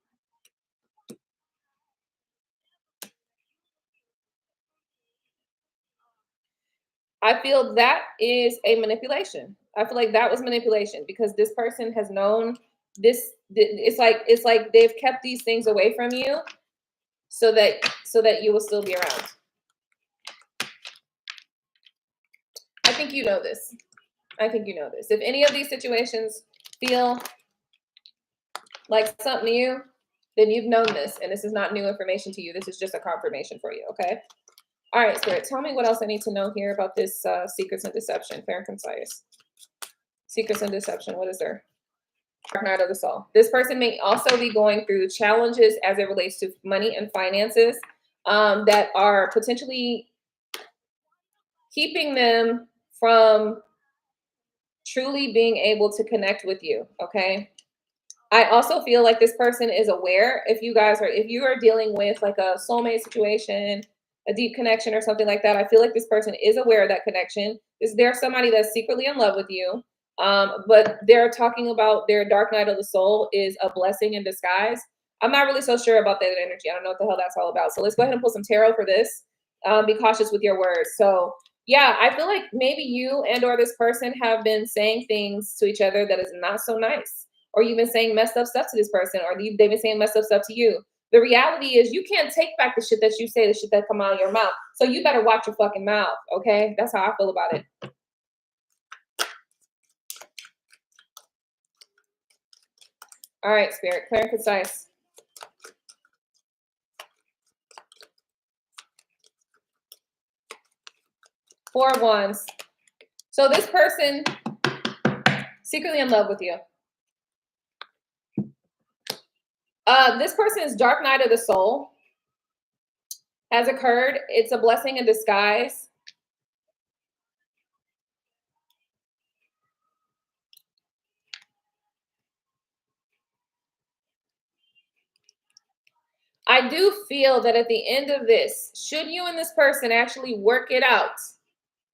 I feel that is a manipulation. I feel like that was manipulation because this person has known this. It's like they've kept these things away from you so that you will still be around. I think you know this. I think you know this. If any of these situations feel like something new, then you've known this, and this is not new information to you. This is just a confirmation for you, okay? All right, Spirit, tell me what else I need to know here about this secrets and deception, fair and concise. Secrets and deception, what is there? Dark night of the soul. This person may also be going through challenges as it relates to money and finances that are potentially keeping them from truly being able to connect with you, okay? I also feel like this person is aware if you are dealing with like a soulmate situation, a deep connection or something like that. I feel like this person is aware of that connection. There's somebody that's secretly in love with you, but they're talking about their dark night of the soul is a blessing in disguise. I'm not really so sure about that energy. I don't know what the hell that's all about. So let's go ahead and pull some tarot for this. Be cautious with your words. So yeah, I feel like maybe you and or this person have been saying things to each other that is not so nice. Or you've been saying messed up stuff to this person, or they've been saying messed up stuff to you. The reality is you can't take back the shit that you say, the shit that come out of your mouth. So you better watch your fucking mouth, okay? That's how I feel about it. All right, Spirit, clear and concise. Four of Wands. So this person secretly in love with you. This person's dark night of the soul has occurred. It's a blessing in disguise. I do feel that at the end of this, should you and this person actually work it out,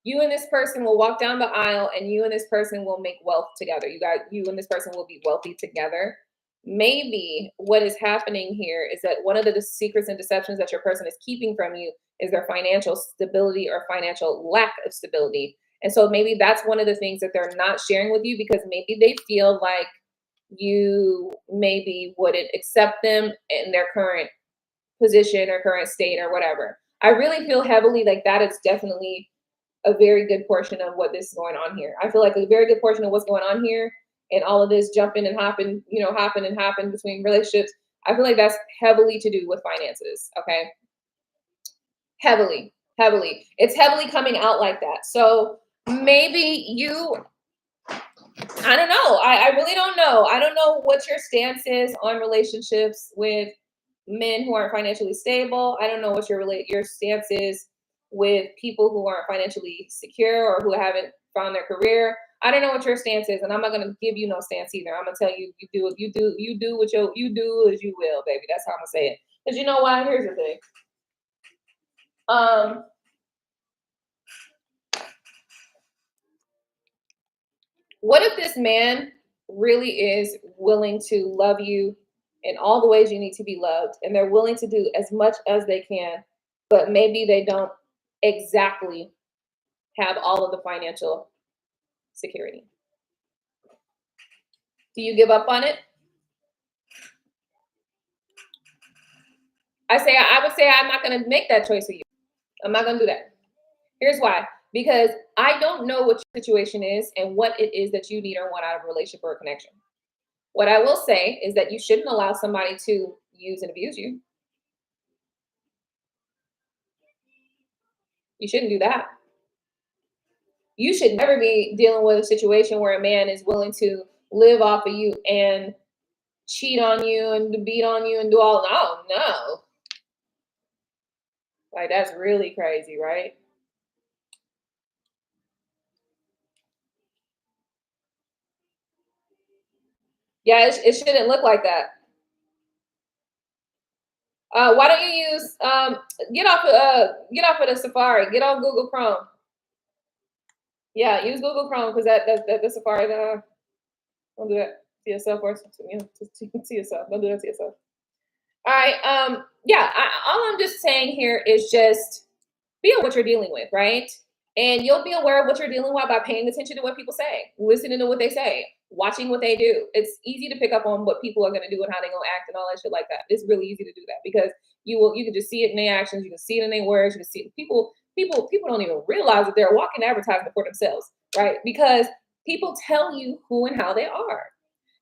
you and this person will walk down the aisle and you and this person will make wealth together. You and this person will be wealthy together. Maybe what is happening here is that one of the secrets and deceptions that your person is keeping from you is their financial stability or financial lack of stability. And so maybe that's one of the things that they're not sharing with you because maybe they feel like you maybe wouldn't accept them in their current position or current state or whatever. I really feel heavily like that is definitely a very good portion of what this is going on here. I feel like a very good portion of what's going on here and all of this jumping and hopping, hopping and hopping between relationships. I feel like that's heavily to do with finances. Okay. Heavily. It's heavily coming out like that. So maybe I don't know. I really don't know. I don't know what your stance is on relationships with men who aren't financially stable. I don't know what your stance is with people who aren't financially secure or who haven't found their career. I don't know what your stance is, and I'm not gonna give you no stance either. I'm gonna tell you, you do as you will, baby. That's how I'm gonna say it. Because you know why? Here's the thing. What if this man really is willing to love you in all the ways you need to be loved, and they're willing to do as much as they can, but maybe they don't exactly have all of the financial security? Do you give up on it? I would say I'm not going to make that choice for you. I'm not going to do that. Here's why. Because I don't know what your situation is and what it is that you need or want out of a relationship or a connection. What I will say is that you shouldn't allow somebody to use and abuse you. You shouldn't do that. You should never be dealing with a situation where a man is willing to live off of you and cheat on you and beat on you and do all. Oh, no. Like, that's really crazy, right? Yeah, it shouldn't look like that. Why don't you use get off of the Safari, get on Google Chrome. Yeah, use Google Chrome because that the Safari. Don't do that to yourself or to yourself. Don't do that to yourself. All right. Yeah. All I'm just saying here is just be aware what you're dealing with, right? And you'll be aware of what you're dealing with by paying attention to what people say, listening to what they say, watching what they do. It's easy to pick up on what people are going to do and how they're going to act and all that shit like that. It's really easy to do that because you can just see it in their actions, you can see it in their words, you can see people don't even realize that they're walking advertisement for themselves, right? Because people tell you who and how they are.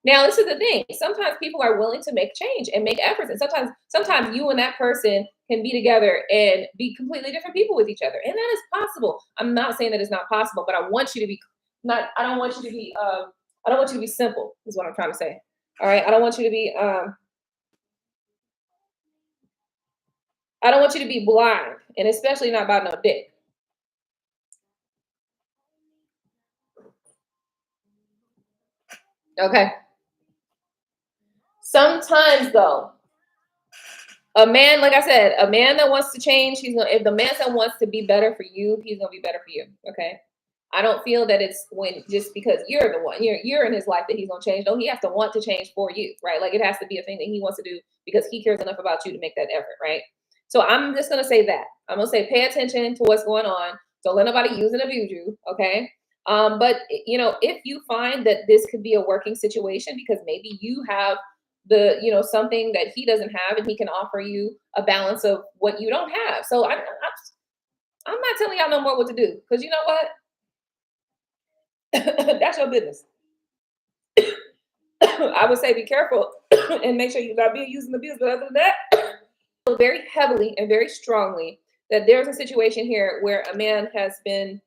Now, this is the thing. Sometimes people are willing to make change and make efforts. And sometimes you and that person can be together and be completely different people with each other. And that is possible. I'm not saying that it's not possible, but I want you to be not, I don't want you to be, I don't want you to be simple, is what I'm trying to say. All right. I don't want you to be, I don't want you to be blind, and especially not about no dick. Okay. Sometimes though, a man, like I said, a man that wants to change, if the man that wants to be better for you, he's gonna be better for you. Okay. I don't feel that it's when just because you're the one, you're in his life that he's gonna change. No, he has to want to change for you, right? Like it has to be a thing that he wants to do because he cares enough about you to make that effort, right? So I'm just gonna say that. I'm gonna say pay attention to what's going on. Don't let nobody use and abuse you, okay? But if you find that this could be a working situation because maybe you have something that he doesn't have and he can offer you a balance of what you don't have. So I'm not telling y'all no more what to do because you know what? That's your business. I would say be careful and make sure you're not being used and abused. But other than that, I feel very heavily and very strongly that there's a situation here where a man has been,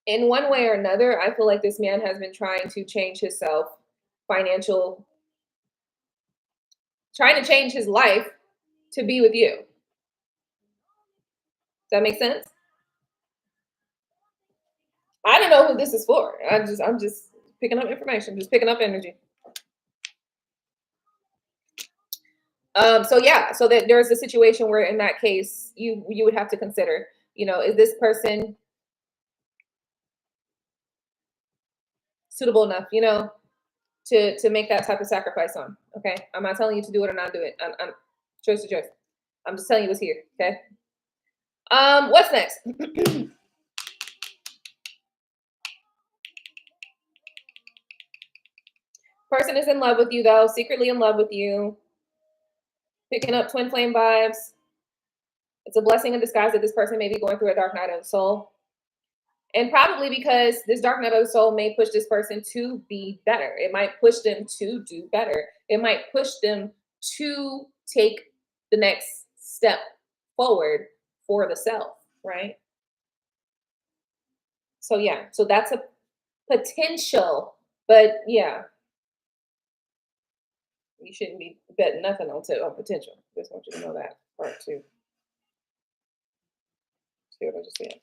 in one way or another, I feel like this man has been trying to change himself, trying to change his life to be with you. Does that make sense? I don't know who this is for. I'm just picking up information, just picking up energy. So yeah, so that there's a situation where in that case you would have to consider, is this person suitable enough, to make that type of sacrifice on. Okay. I'm not telling you to do it or not do it. I'm choice to choice. I'm just telling you what's here. Okay. What's next? Person is in love with you though, secretly in love with you. Picking up twin flame vibes. It's a blessing in disguise that this person may be going through a dark night of the soul. And probably because this dark night of the soul may push this person to be better. It might push them to do better. It might push them to take the next step forward for the self, right? So yeah, so that's a potential, but yeah, you shouldn't be betting nothing on potential. Just want you to know that part too. See what I just said?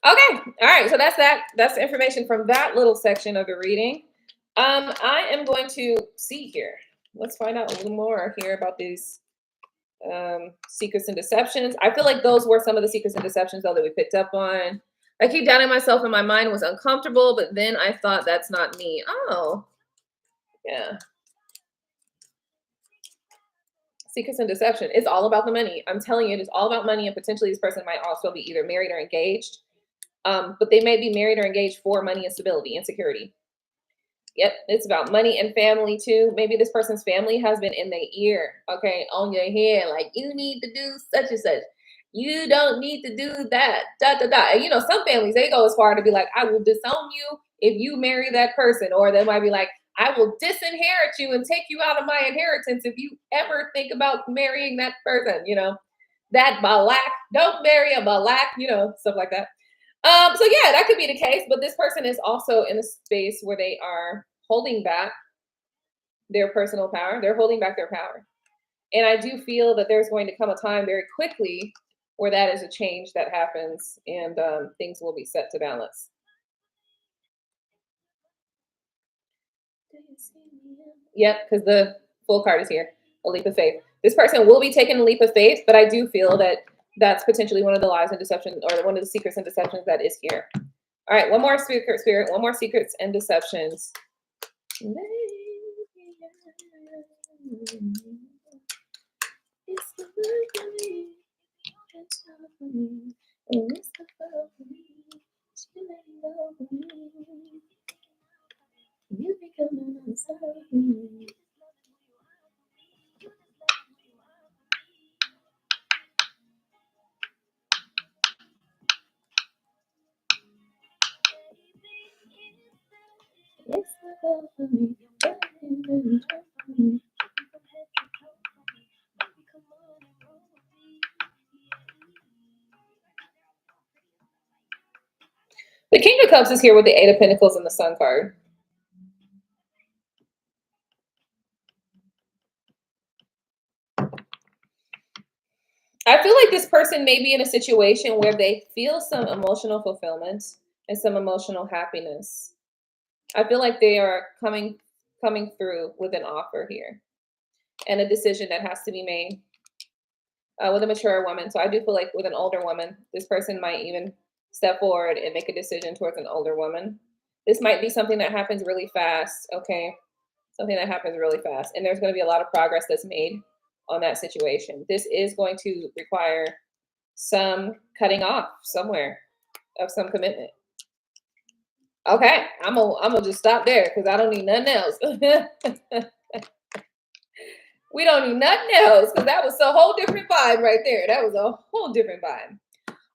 Okay, all right. So that's that. That's the information from that little section of the reading. I am going to see here. Let's find out a little more here about these secrets and deceptions. I feel like those were some of the secrets and deceptions though that we picked up on. I keep doubting myself and my mind was uncomfortable, but then I thought that's not me. Oh, yeah. Secrets and deception. It's all about the money. I'm telling you, it's all about money, and potentially this person might also be either married or engaged. But they may be married or engaged for money and stability and security. Yep, it's about money and family too. Maybe this person's family has been in their ear, okay, on your head, like you need to do such and such. You don't need to do that. Da da da. And some families they go as far to be like, I will disown you if you marry that person, or they might be like, I will disinherit you and take you out of my inheritance if you ever think about marrying that person. That balak, don't marry a balak, stuff like that. So yeah, that could be the case, but this person is also in a space where they are holding back their personal power. They're holding back their power. And I do feel that there's going to come a time very quickly where that is a change that happens and things will be set to balance. Yep, because the full card is here, a leap of faith. This person will be taking a leap of faith, but I do feel that that's potentially one of the lies and deception, or one of the secrets and deceptions that is here. All right, one more spirit, one more secrets and deceptions. The King of Cups is here with the Eight of Pentacles and the Sun card. I feel like this person may be in a situation where they feel some emotional fulfillment and some emotional happiness. I feel like they are coming through with an offer here and a decision that has to be made with a mature woman. So I do feel like with an older woman, this person might even step forward and make a decision towards an older woman. This might be something that happens really fast, okay? Something that happens really fast. And there's going to be a lot of progress that's made on that situation. This is going to require some cutting off somewhere of some commitment. Okay, I'm gonna just stop there because I don't need nothing else. We don't need nothing else because that was a whole different vibe right there. That was a whole different vibe.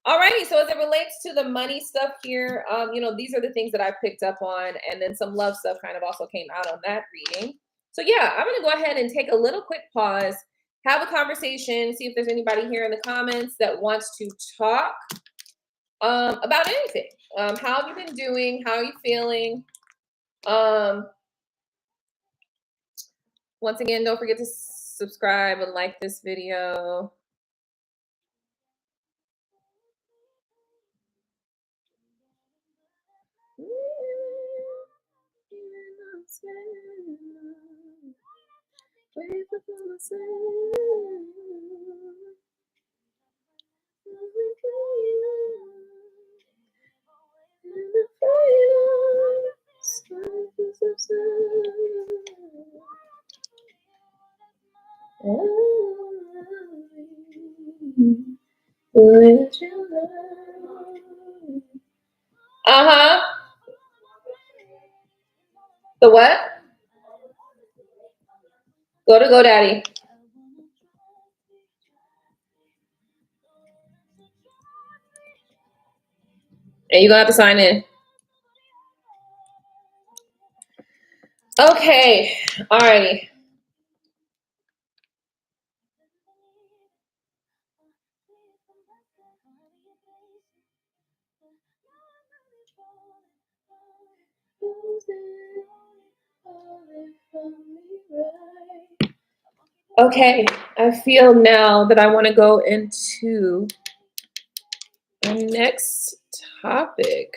Alrighty, so as it relates to the money stuff here, you know, these are the things that I picked up on, and then some love stuff kind of also came out on that reading. So yeah, I'm gonna go ahead and take a little quick pause, have a conversation, see if there's anybody here in the comments that wants to talk about anything. How have you been doing? How are you feeling? Once again, don't forget to subscribe and like this video. Uh-huh. The what? Go to GoDaddy. And you're gonna have to sign in. Okay. Alrighty. Okay, I feel now that I want to go into the next topic.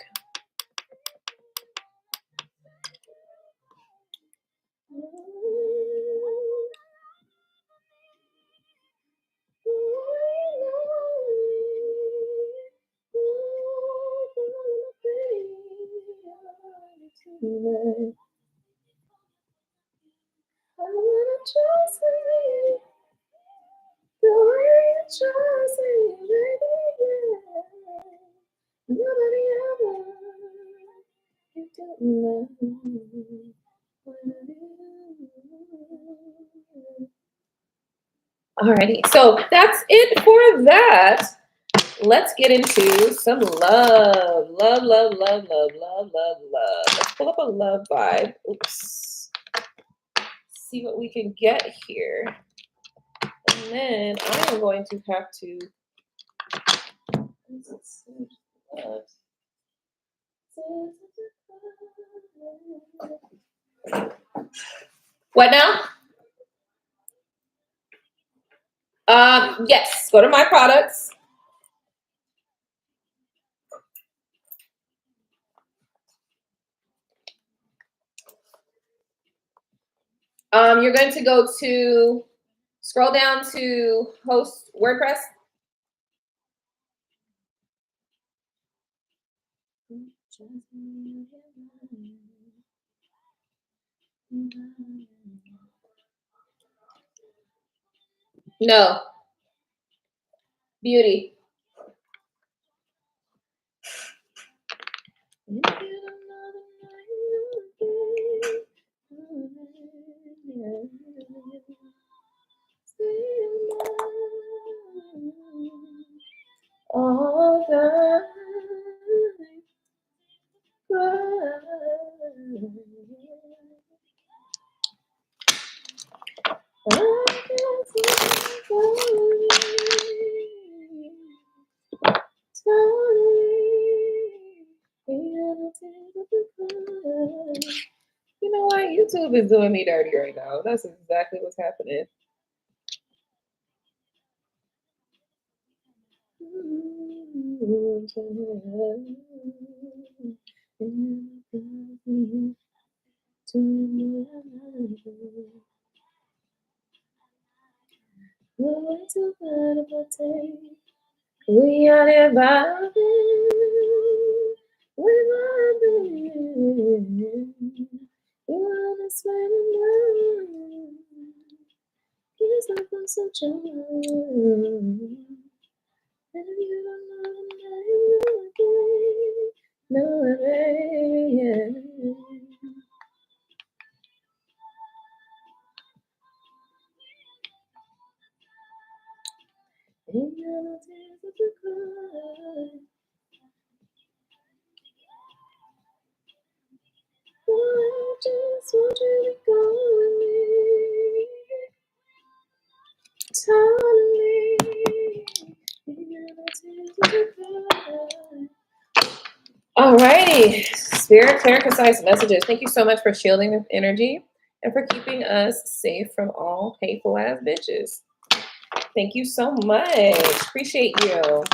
Alrighty, so that's it for that. Let's get into some love. Love, love, love, love, love, love, love. Let's pull up a love vibe. Oops. See what we can get here. And then I am going to have to. What now? Yes, go to my products. You're going to go to, scroll down to host WordPress. No. Beauty. All that You know what? YouTube is doing me dirty right now. That's exactly what's happening. We are there vibing. We vibing. You wanna swim in It's like I'm such a and you don't know the name, no way. Ain't got no tears but to cry. I just want you to go with me. Totally. Ain't got no tears but to cry. Alrighty, Spirit, clear and concise messages. Thank you so much for shielding the energy and for keeping us safe from all hateful ass bitches. Thank you so much. Appreciate you.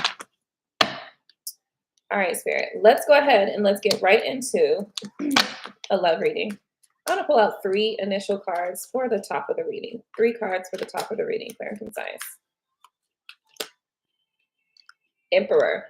All right, Spirit, let's go ahead and let's get right into a love reading. I'm going to pull out 3 initial cards for the top of the reading. 3 cards for the top of the reading, clear and concise. Emperor.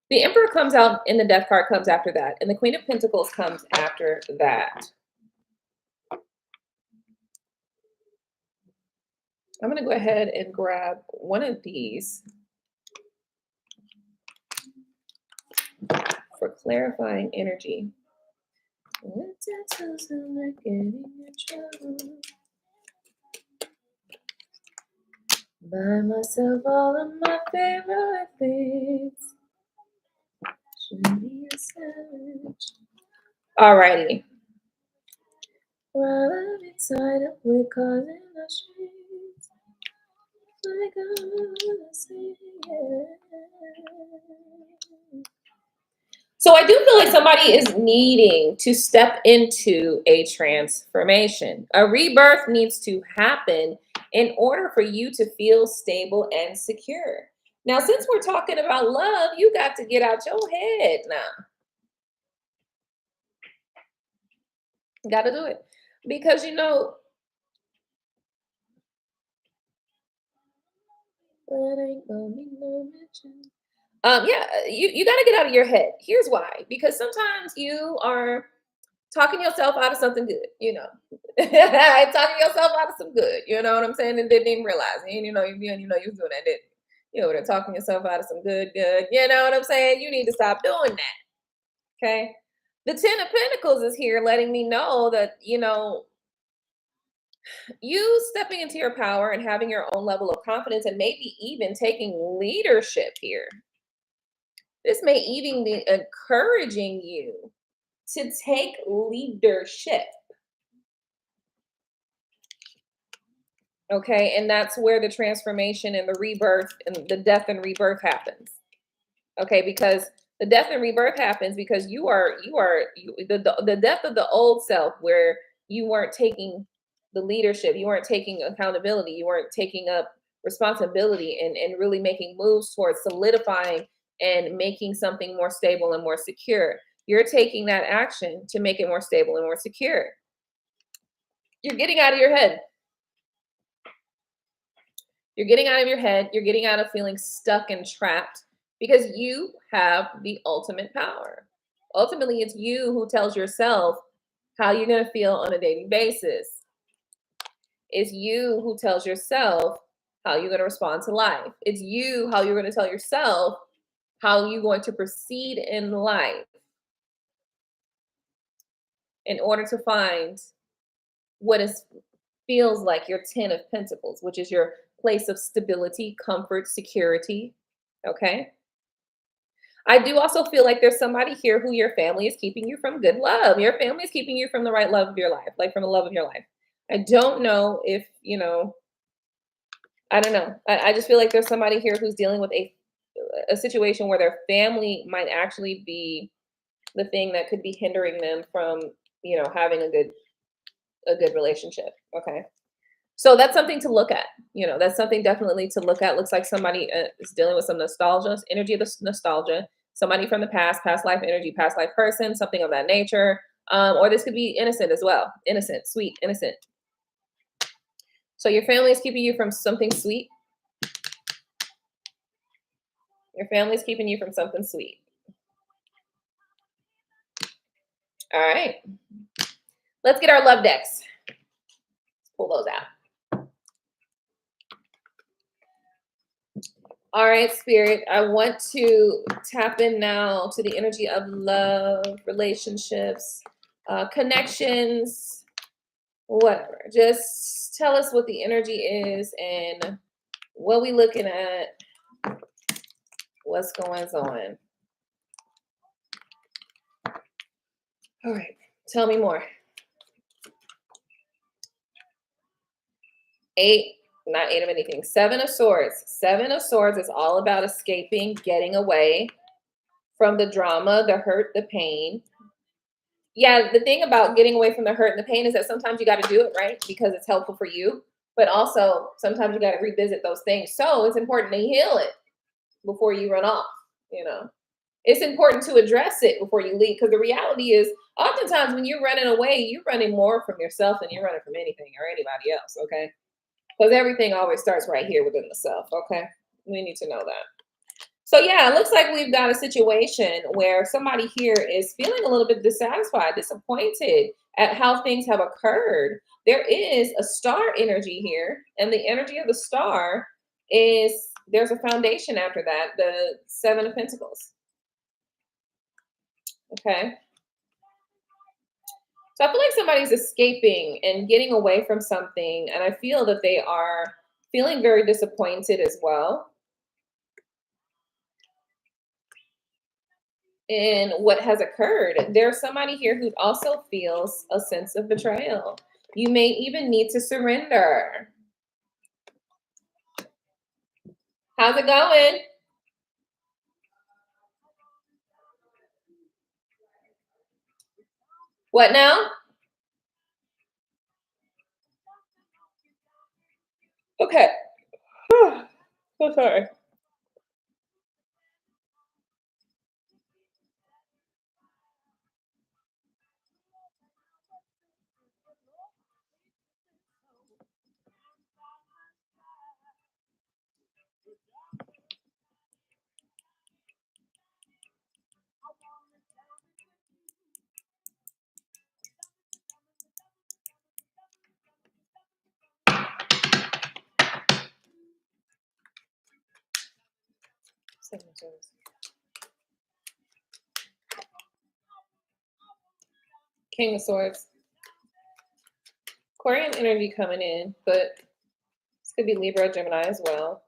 The Emperor comes out and the Death card comes after that. And the Queen of Pentacles comes after that. I'm going to go ahead and grab one of these for clarifying energy. Buy myself all of my favorite things. Should be a savage. Alrighty. While I'm inside up with cars in the streets, like I wanna see it. So I do feel like somebody is needing to step into a transformation. A rebirth needs to happen in order for you to feel stable and secure. Now, since we're talking about love, you got to get out your head now. Got to do it. Because, you know, yeah, you got to get out of your head. Here's why. Because sometimes you are talking yourself out of something good, you know. Talking yourself out of some good, you know what I'm saying? And didn't even realize it. You know, you was doing that, you know, they're talking yourself out of some good, you know what I'm saying? You need to stop doing that. Okay. The 10 of Pentacles is here letting me know that, you know, you stepping into your power and having your own level of confidence and maybe even taking leadership here. This may even be encouraging you to take leadership. Okay, and that's where the transformation and the rebirth and the death and rebirth happens. Okay, because the death and rebirth happens because the death of the old self, where you weren't taking the leadership, you weren't taking accountability, you weren't taking up responsibility and really making moves towards solidifying and making something more stable and more secure. You're taking that action to make it more stable and more secure. You're getting out of your head. You're getting out of your head. You're getting out of feeling stuck and trapped because you have the ultimate power. Ultimately, it's you who tells yourself how you're going to feel on a daily basis. It's you who tells yourself how you're going to respond to life. It's you how you're going to tell yourself how you're going to proceed in life in order to find what is feels like your 10 of pentacles, which is your place of stability, comfort, security. Okay. I do also feel like there's somebody here who your family is keeping you from good love. Your family is keeping you from the right love of your life, like from the love of your life. I don't know if, I don't know. I just feel like there's somebody here who's dealing with a situation where their family might actually be the thing that could be hindering them from, having a good relationship. Okay. So that's something to look at. That's something definitely to look at. Looks like somebody is dealing with some nostalgia, energy of the nostalgia, somebody from the past life energy, past life person, something of that nature. Or this could be innocent as well. Innocent, sweet, innocent. So your family is keeping you from something sweet. Your family is keeping you from something sweet. All right. Let's get our love decks. Let's pull those out. All right, Spirit, I want to tap in now to the energy of love, relationships, connections, whatever. Just tell us what the energy is and what we looking at, what's going on. All right, tell me more. 8, not 8 of anything. 7 of Swords. 7 of Swords is all about escaping, getting away from the drama, the hurt, the pain. Yeah, the thing about getting away from the hurt and the pain is that sometimes you got to do it, right? Because it's helpful for you. But also, sometimes you got to revisit those things. So it's important to heal it before you run off, It's important to address it before you leave. Because the reality is, oftentimes when you're running away, you're running more from yourself than you're running from anything or anybody else, okay? Because everything always starts right here within the self, okay? We need to know that. So yeah, it looks like we've got a situation where somebody here is feeling a little bit dissatisfied, disappointed at how things have occurred. There is a star energy here, and the energy of the star is there's a foundation after that, the 7 of Pentacles. Okay. So I feel like somebody's escaping and getting away from something, and I feel that they are feeling very disappointed as well in what has occurred. There's somebody here who also feels a sense of betrayal. You may even need to surrender. How's it going? What now? Okay. So sorry. King of Swords. Aquarian energy coming in, but this could be Libra, Gemini as well.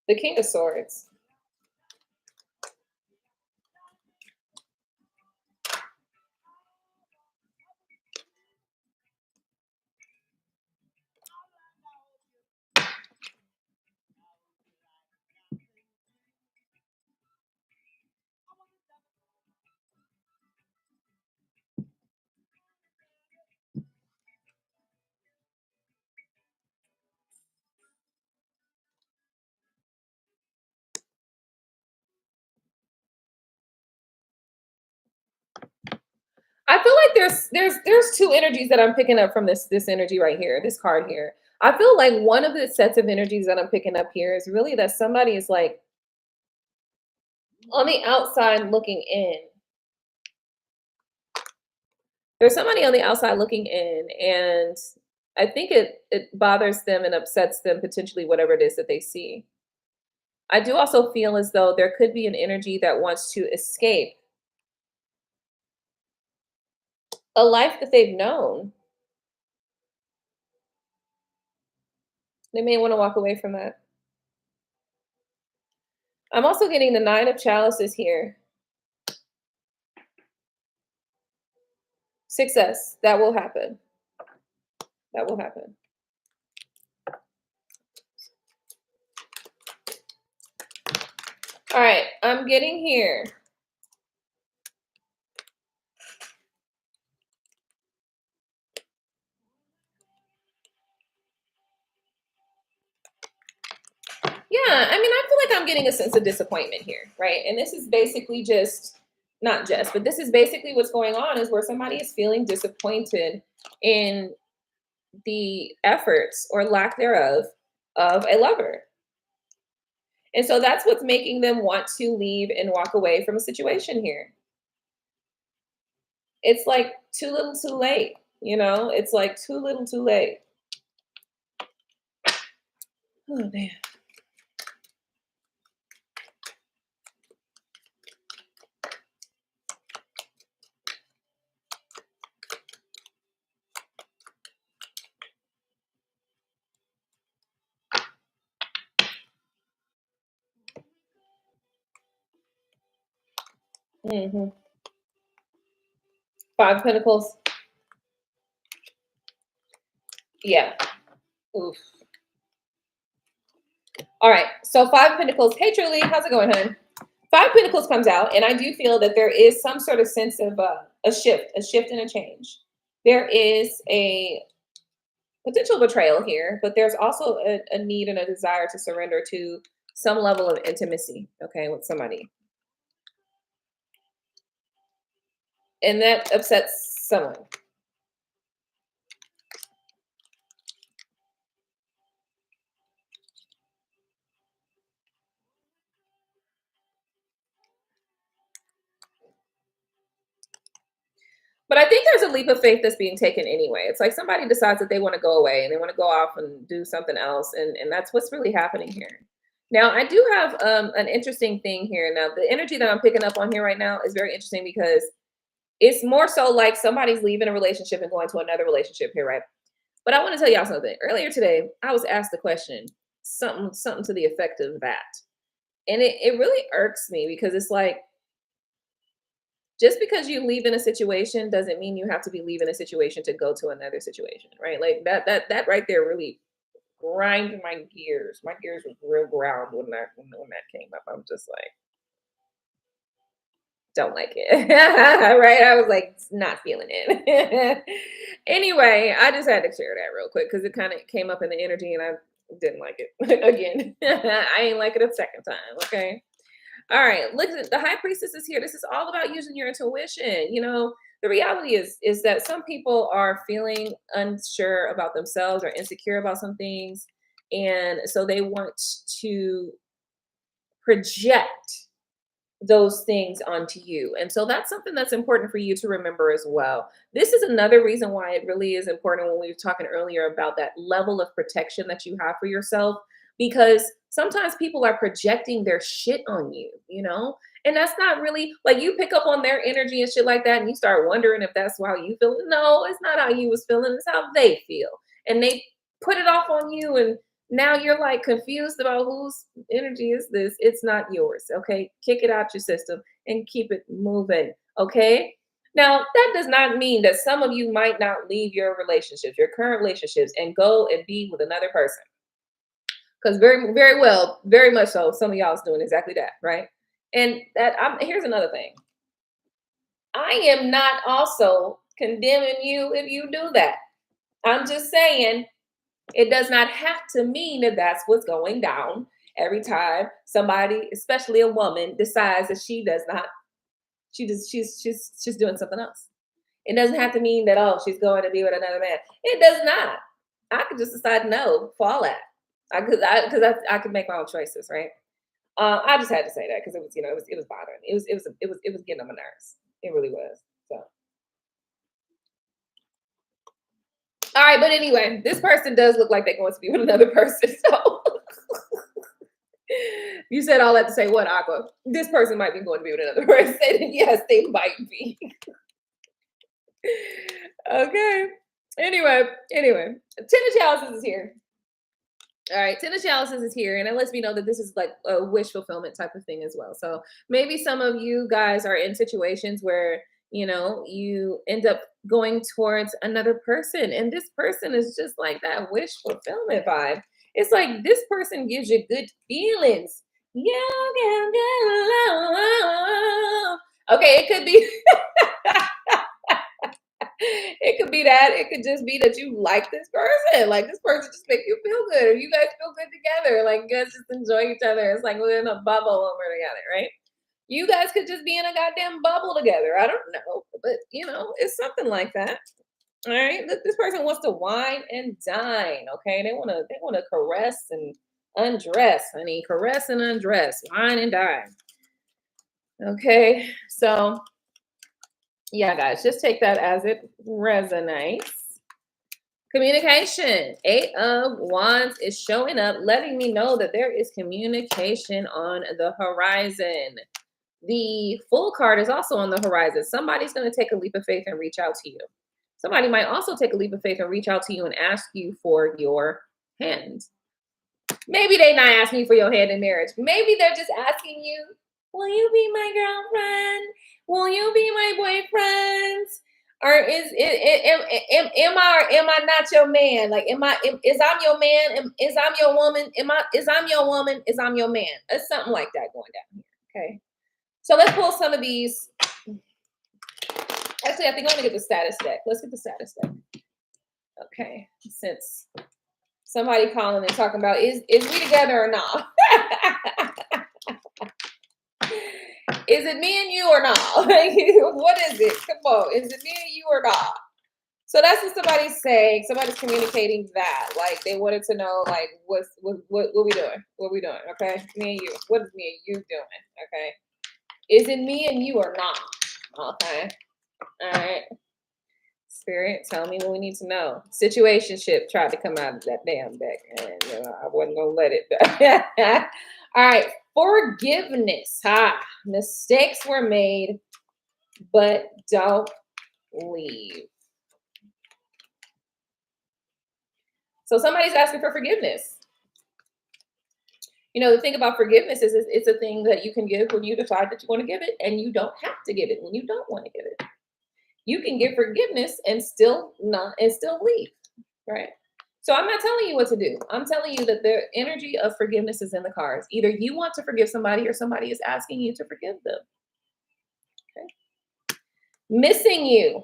The King of Swords. I feel like there's two energies that I'm picking up from this energy right here, this card here. I feel like one of the sets of energies that I'm picking up here is really that somebody is like on the outside looking in. There's somebody on the outside looking in, and I think it bothers them and upsets them potentially whatever it is that they see. I do also feel as though there could be an energy that wants to escape a life that they've known. They may want to walk away from that. I'm also getting the Nine of Chalices here. Success. That will happen. That will happen. All right. I'm getting here. Yeah. I mean, I feel like I'm getting a sense of disappointment here, right? And this is basically just, not just, but this is basically what's going on is where somebody is feeling disappointed in the efforts or lack thereof of a lover. And so that's what's making them want to leave and walk away from a situation here. It's like too little too late, you know? It's like too little too late. Oh, man. Hmm. Five of Pentacles. Yeah. Oof. All right. So Five of Pentacles. Hey, Truly. How's it going, hon? Five of Pentacles comes out, and I do feel that there is some sort of sense of a shift and a change. There is a potential betrayal here, but there's also a need and a desire to surrender to some level of intimacy, okay, with somebody. And that upsets someone. But I think there's a leap of faith that's being taken anyway. It's like somebody decides that they want to go away and they want to go off and do something else. And that's what's really happening here. Now, I do have an interesting thing here. Now, the energy that I'm picking up on here right now is very interesting because it's more so like somebody's leaving a relationship and going to another relationship here, right? But I want to tell y'all something. Earlier today, I was asked the question, something to the effect of that. And it really irks me because it's like, just because you leave in a situation doesn't mean you have to be leaving a situation to go to another situation, right? Like that right there really grinded my gears. My gears was real ground when that came up. I'm just like, don't like it. Right? I was like, not feeling it. Anyway, I just had to share that real quick because it kind of came up in the energy and I didn't like it again. I ain't like it a second time. Okay. All right, look, the high priestess is here. This is all about using your intuition. You know, the reality is that some people are feeling unsure about themselves or insecure about some things, and so they want to project those things onto you. And so that's something that's important for you to remember as well. This is another reason why it really is important when we were talking earlier about that level of protection that you have for yourself, because sometimes people are projecting their shit on you, you know? And that's not really like you pick up on their energy and shit like that and you start wondering if that's how you feel. No, it's not how you was feeling, it's how they feel. And they put it off on you and now you're like confused about whose energy is this. It's not yours. Okay. Kick it out your system and keep it moving. Okay. Now, that does not mean that some of you might not leave your relationships, your current relationships, and go and be with another person. Because very, very well, very much so, some of y'all is doing exactly that, right? And here's another thing. I am not also condemning you if you do that. I'm just saying it does not have to mean that that's what's going down every time somebody, especially a woman, decides that she does not, she's doing something else. It doesn't have to mean that, oh, she's going to be with another man. It does not. I could just decide no, fall at. I could make my own choices, right? I just had to say that because it was, it was bothering me. It was getting on my nerves. It really was. So All right, but anyway, this person does look like they're going to be with another person. So you said all that to say what, Aqua? This person might be going to be with another person. Yes, they might be. Okay. Anyway, Ten of Chalices is here. All right, Ten of Chalices is here, and it lets me know that this is like a wish fulfillment type of thing as well. So maybe some of you guys are in situations where you end up going towards another person, and this person is just like that wish fulfillment vibe. It's like this person gives you good feelings. You can get along. Okay, it could be. It could be that. It could just be that you like this person. Like this person just make you feel good. Or you guys feel good together. Like you guys just enjoy each other. It's like we're in a bubble when we're together, right? You guys could just be in a goddamn bubble together. I don't know. But it's something like that. All right. Look, this person wants to wine and dine. Okay. They wanna caress and undress, honey. Caress and undress. Wine and dine. Okay. So yeah, guys, just take that as it resonates. Communication. Eight of Wands is showing up, letting me know that there is communication on the horizon. The Fool card is also on the horizon. Somebody's going to take a leap of faith and reach out to you. Somebody might also take a leap of faith and reach out to you and ask you for your hand. Maybe they're not asking you for your hand in marriage. Maybe they're just asking you, will you be my girlfriend? Will you be my boyfriend? Or am I not your man? Like is I'm your man? Is I'm your woman? Is I'm your woman? Is I'm your man? It's something like that going down here. Okay. So let's pull some of these. Actually, I think I want to get the status deck. Let's get the status deck. Okay. Since somebody calling and talking about is we together or not? Is it me and you or not? What is it? Come on. Is it me and you or not? So that's what somebody's saying. Somebody's communicating that. Like they wanted to know, like, what we doing? What we doing? Okay. Me and you. What is me and you doing? Okay. Is it me and you or not? Okay. All right. Spirit, tell me what we need to know. Situationship tried to come out of that damn deck, and I wasn't gonna let it. All right. Forgiveness. Mistakes were made, but don't leave. So somebody's asking for forgiveness. The thing about forgiveness is it's a thing that you can give when you decide that you want to give it, and you don't have to give it when you don't want to give it. You can give forgiveness and still leave, right? So I'm not telling you what to do. I'm telling you that the energy of forgiveness is in the cards. Either you want to forgive somebody or somebody is asking you to forgive them. Okay. Missing you.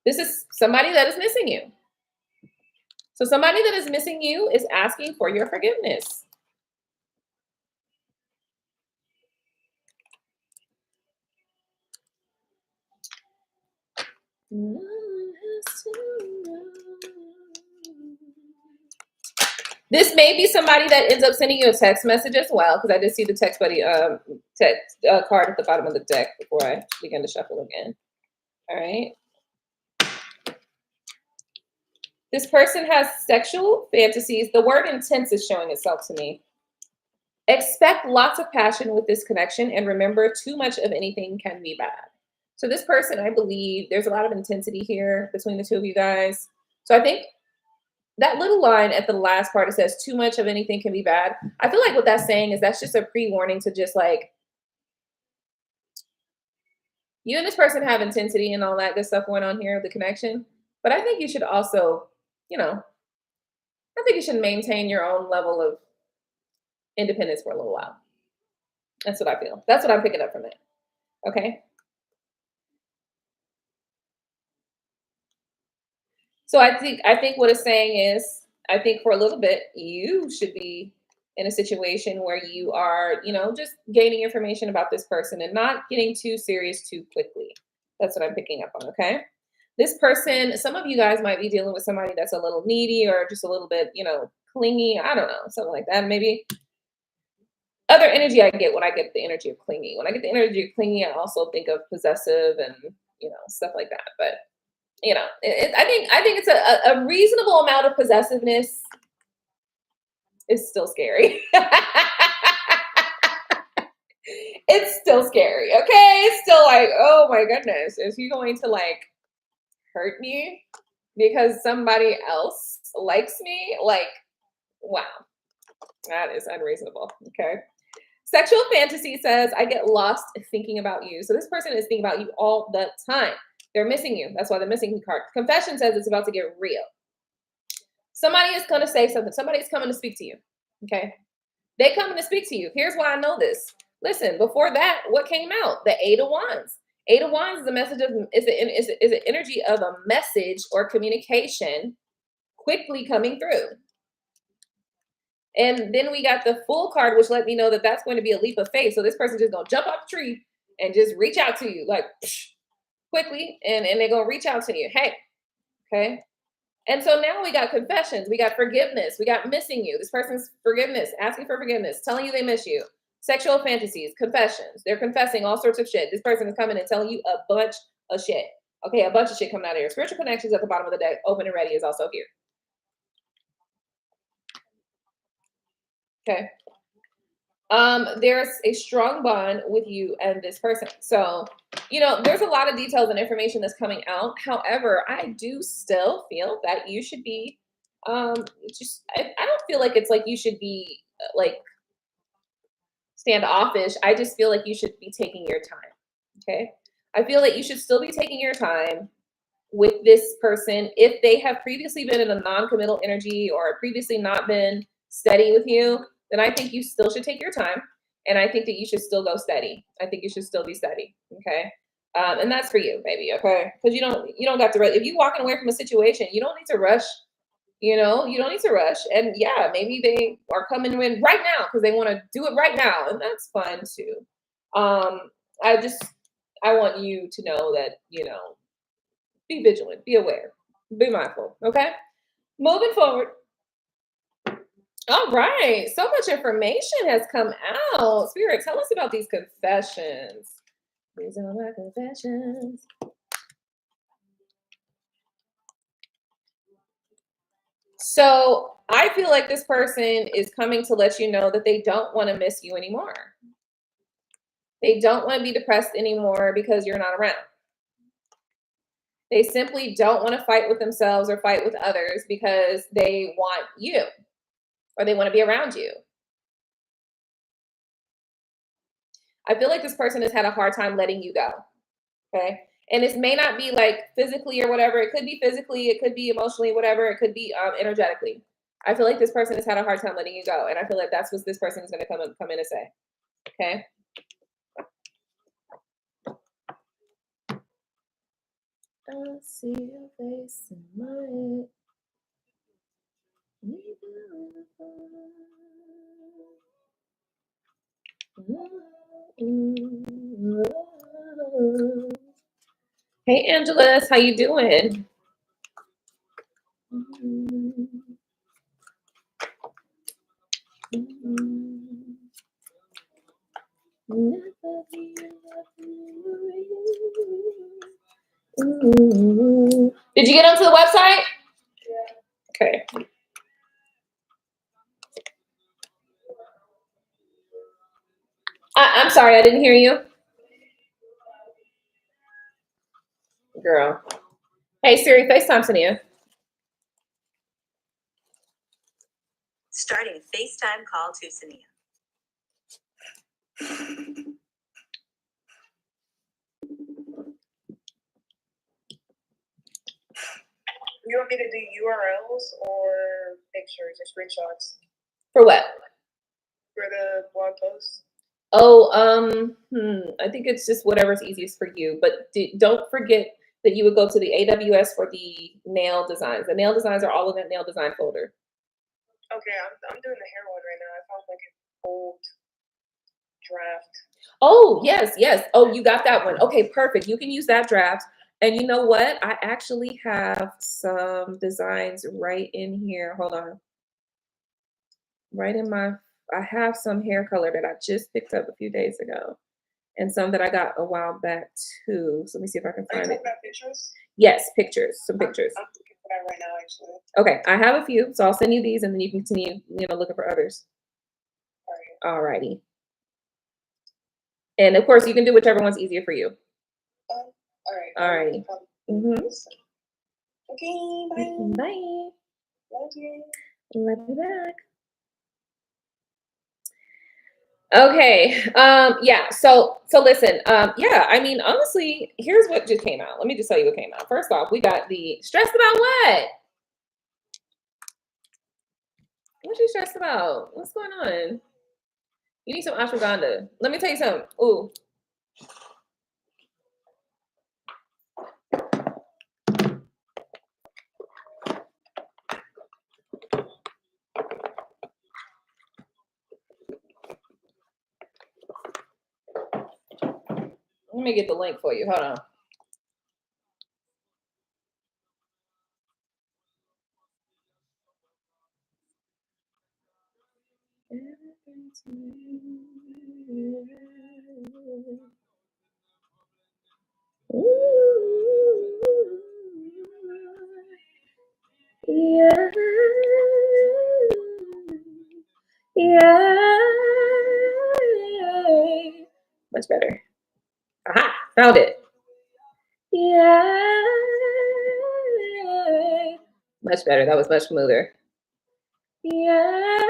This is somebody that is missing you. So somebody that is missing you is asking for your forgiveness. This may be somebody that ends up sending you a text message as well, because I did see the text buddy text card at the bottom of the deck before I begin to shuffle again. All right. This person has sexual fantasies. The word intense is showing itself to me. Expect lots of passion with this connection, and remember, too much of anything can be bad. So this person, I believe, there's a lot of intensity here between the two of you guys. So I think that little line at the last part, it says too much of anything can be bad. I feel like what that's saying is that's just a pre-warning to just like, you and this person have intensity and all that good stuff going on here, the connection. But I think you should also, I think you should maintain your own level of independence for a little while. That's what I feel. That's what I'm picking up from it. Okay. So I think what it's saying is, I think for a little bit, you should be in a situation where you are, just gaining information about this person and not getting too serious too quickly. That's what I'm picking up on. Okay. This person, some of you guys might be dealing with somebody that's a little needy or just a little bit, clingy. I don't know, something like that. Maybe other energy I get when I get the energy of clingy. When I get the energy of clingy, I also think of possessive and, stuff like that. But You know, I think it's a reasonable amount of possessiveness is still scary. It's still scary. Okay, it's still like, oh my goodness, is he going to like hurt me because somebody else likes me? Like, wow, that is unreasonable. Okay. Sexual fantasy says, I get lost thinking about you. So this person is thinking about you all the time. They're missing you. That's why the missing card. Confession says it's about to get real. Somebody is going to say something. Somebody's coming to speak to you. Okay. They coming to speak to you. Here's why I know this. Listen, before that, what came out? The Eight of Wands. Eight of Wands is a message of is an energy of a message or communication quickly coming through. And then we got the Fool card, which let me know that that's going to be a leap of faith. So this person just gonna jump off the tree and just reach out to you like quickly, and they're gonna reach out to you. Hey, okay. And so now we got confessions, we got forgiveness, we got missing you. This person's forgiveness, asking for forgiveness, telling you they miss you. Sexual fantasies, confessions. They're confessing all sorts of shit. This person is coming and telling you a bunch of shit. Okay, a bunch of shit coming out of here. Spiritual connections at the bottom of the deck, open and ready, is also here. Okay. There's a strong bond with you and this person. So, you know, there's a lot of details and information that's coming out. However, I do still feel that you should be, I don't feel like it's like you should be like standoffish. I just feel like you should be taking your time. Okay. I feel like you should still be taking your time with this person. If they have previously been in a non-committal energy or previously not been steady with you, then I think you still should take your time. And I think that you should still go steady. I think you should still be steady. Okay. And that's for you, baby. Okay. Because you don't got to rush. If you're walking away from a situation, you don't need to rush. You know, you don't need to rush. And yeah, maybe they are coming in right now because they want to do it right now. And that's fun too. I want you to know that, you know, be vigilant, be aware, be mindful. Okay. Moving forward. All right. So much information has come out. Spirit, tell us about these confessions. These are my confessions. So I feel like this person is coming to let you know that they don't want to miss you anymore. They don't want to be depressed anymore because you're not around. They simply don't want to fight with themselves or fight with others because they want you or they want to be around you. I feel like this person has had a hard time letting you go. Okay. And this may not be like physically or whatever. It could be physically, it could be emotionally, whatever. It could be energetically. I feel like this person has had a hard time letting you go. And I feel like that's what this person is going to come in and say. Okay. I see your face in my head. Hey, Angeles, how you doing? Did you get onto the website? Yeah. Okay. I'm sorry, I didn't hear you. Girl. Hey, Siri, FaceTime Tania. Starting FaceTime call to Sania. You want me to do URLs or pictures or screenshots For what? for the blog post? Oh, I think it's just whatever's easiest for you. But don't forget that you would go to the AWS for the nail designs. The nail designs are all in that nail design folder. Okay, I'm doing the hair one right now. I found like an old draft. Oh, yes, yes. Oh, you got that one. Okay, perfect. You can use that draft. And you know what? I actually have some designs right in here. Hold on. Right in my, I have some hair color that I just picked up a few days ago. And some that I got a while back too. So let me see if I can find it. About pictures? Yes, pictures, some pictures. I'm looking for that right now, actually. Okay, I have a few, so I'll send you these, and then you can continue, looking for others. All right. Alrighty. And of course, you can do whichever one's easier for you. All right. Alrighty. Mm-hmm. Okay, bye. Bye. Love you. Love you back. Okay. Yeah. So listen. Yeah. I mean, honestly, here's what just came out. Let me just tell you what came out. First off, we got the stressed about what? What you stressed about? What's going on? You need some ashwagandha. Let me tell you something. Ooh. Let me get the link for you. Hold on. Yeah. Yeah. Much better. Aha, found it. Yeah. Much better. That was much smoother. Yeah.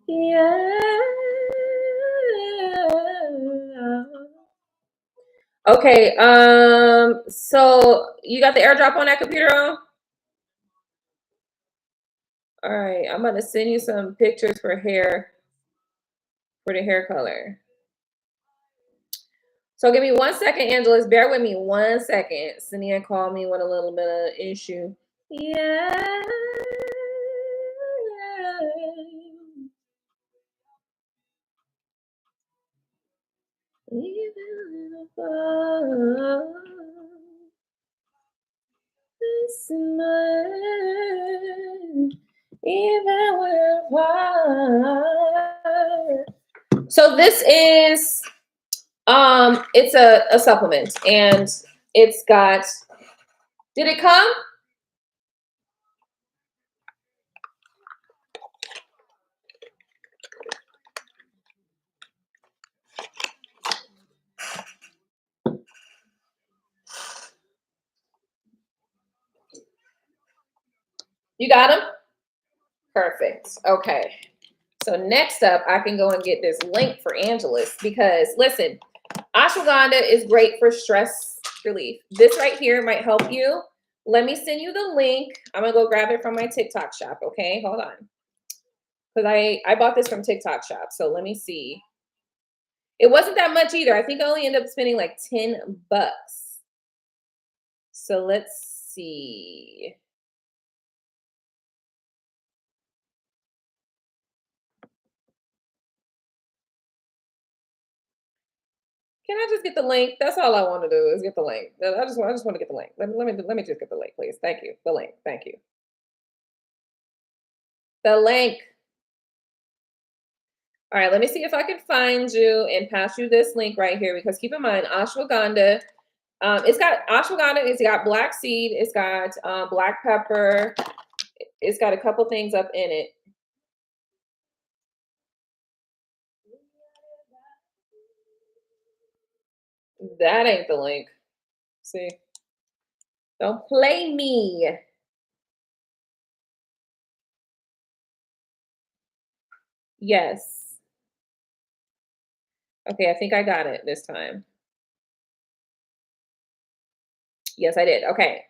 Yeah. Okay, so you got the airdrop on that computer on? All right, I'm gonna send you some pictures for hair, for the hair color. So give me 1 second, Angeles. Bear with me 1 second. Cynthia called me with a little bit of issue. Yeah. Even so this is it's a supplement, and it's got, did it come? You got them? Perfect. Okay. So next up, I can go and get this link for Angelus, because listen, ashwagandha is great for stress relief. This right here might help you. Let me send you the link. I'm gonna go grab it from my TikTok shop. Okay, hold on. Because I bought this from TikTok shop. So let me see. It wasn't that much either. I think I only ended up spending like $10. So let's see. Can I just get the link? That's all I want to do is get the link. I just want to get the link. Let me just get the link, please. Thank you. The link. Thank you. The link. All right, let me see if I can find you and pass you this link right here, because keep in mind, ashwagandha, it's got ashwagandha, it's got black seed, it's got black pepper, it's got a couple things up in it. That ain't the link. See? Don't play me. Yes. Okay, I think I got it this time. Yes, I did. Okay.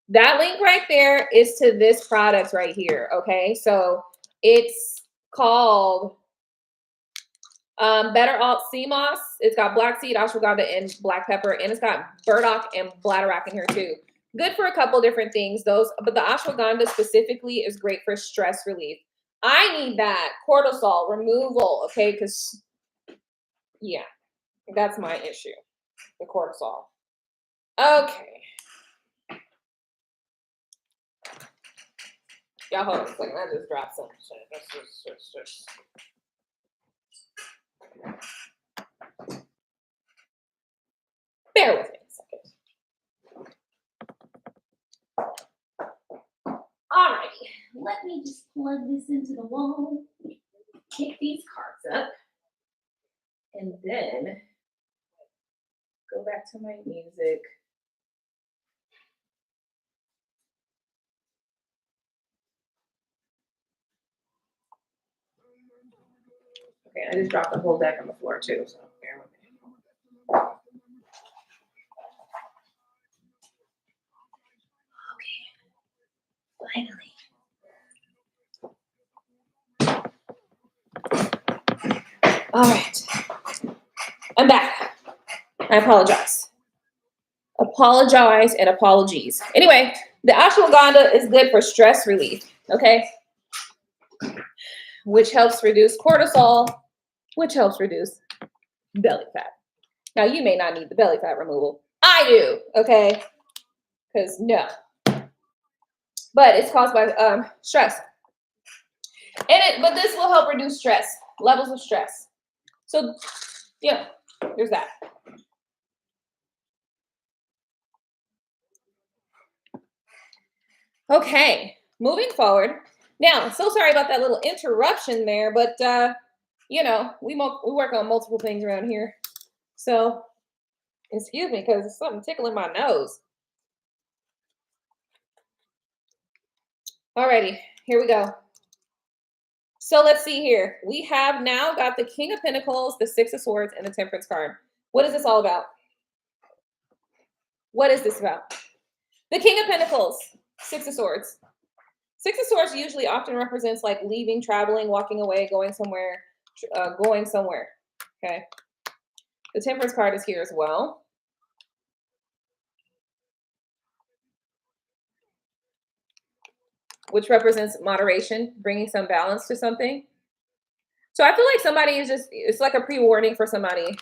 That link right there is to this product right here. Okay, so it's called Better Alt Sea Moss. It's got black seed, ashwagandha, and black pepper, and it's got burdock and bladderwrack in here too. Good for a couple different things. But the ashwagandha specifically is great for stress relief. I need that cortisol removal. Okay, because yeah, that's my issue. The cortisol. Okay. Y'all hold on a second. I just dropped some shit. That's just. Bear with me a second. Alrighty, let me just plug this into the wall, kick these cards up, and then go back to my music. Okay, I just dropped the whole deck on the floor too, so bear with me. Finally. All right, I'm back. I apologize. Apologize and apologies. Anyway, the ashwagandha is good for stress relief, okay? Which helps reduce cortisol, which helps reduce belly fat. Now, you may not need the belly fat removal. I do, okay? Because no. But it's caused by stress. But this will help reduce stress, levels of stress. So, yeah, there's that. Okay, moving forward. Now, so sorry about that little interruption there, but you know, we work on multiple things around here. So, excuse me, because there's something tickling my nose. Alrighty, here we go. So let's see here. We have now got the King of Pentacles, the Six of Swords, and the Temperance card. What is this all about? What is this about? The King of Pentacles, Six of Swords. Six of Swords usually often represents like leaving, traveling, walking away, going somewhere, okay? The Temperance card is here as well. Which represents moderation, bringing some balance to something. So I feel like somebody is just, it's like a pre-warning for somebody.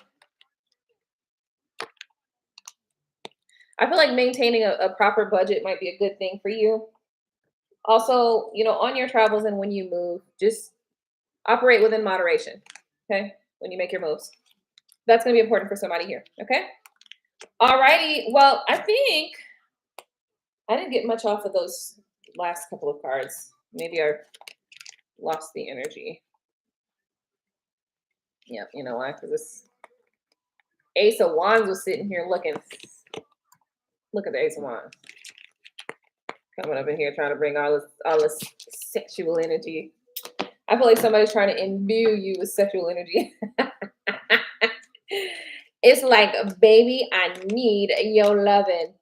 I feel like maintaining a proper budget might be a good thing for you. Also, you know, on your travels and when you move, just operate within moderation, okay? When you make your moves. That's going to be important for somebody here, okay? Alrighty, well, I think I didn't get much off of those last couple of cards. Maybe I lost the energy. Yeah, you know why? Because this Ace of Wands was sitting here looking. Look at the Ace of Wands. Coming up in here trying to bring all this sexual energy. I feel like somebody's trying to imbue you with sexual energy. It's like, baby, I need your loving.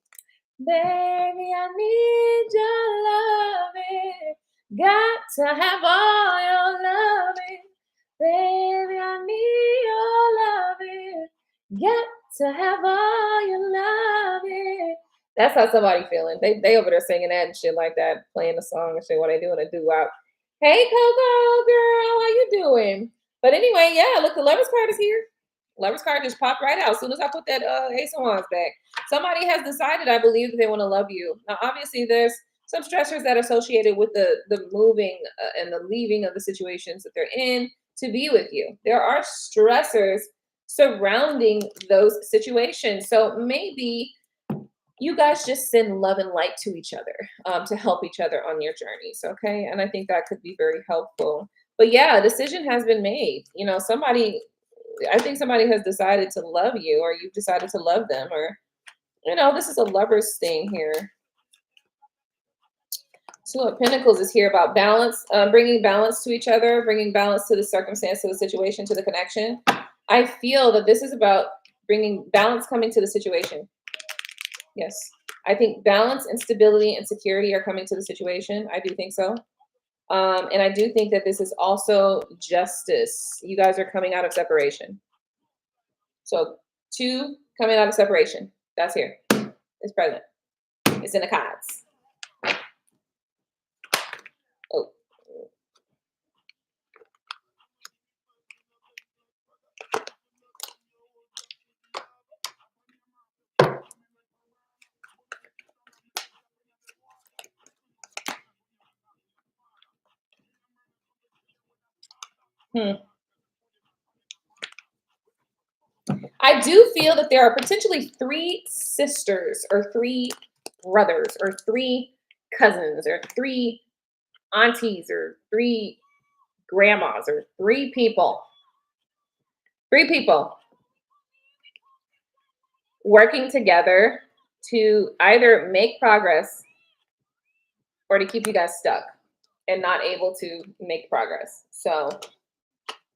Baby, I need your loving. Got to have all your loving. Baby, I need your loving. Got to have all your loving. That's how somebody feeling. They over there singing that and shit like that, playing the song and shit while they doing a doo-wop. Hey, Coco, girl, how you doing? But anyway, yeah, look, the Lover's card is here. Lover's card just popped right out as soon as I put that Ace of Wands back. Somebody has decided, I believe, that they want to love you. Now, obviously, there's some stressors that are associated with the moving and the leaving of the situations that they're in to be with you. There are stressors surrounding those situations. So maybe you guys just send love and light to each other to help each other on your journeys, okay? And I think that could be very helpful. But yeah, a decision has been made. You know, I think somebody has decided to love you, or you've decided to love them, or, you know, this is a lover's thing here. Two of Pentacles is here about balance, bringing balance to each other, bringing balance to the circumstance, to the situation, to the connection. I feel that this is about bringing balance coming to the situation. Yes. I think balance and stability and security are coming to the situation. I do think so. And I do think that this is also justice. You guys are coming out of separation. So 2 coming out of separation. That's here. It's present. It's in the cards. Oh. I I do feel that there are potentially 3 sisters or 3 brothers or 3 cousins or 3 aunties or 3 grandmas or 3 people. 3 people working together to either make progress or to keep you guys stuck and not able to make progress. So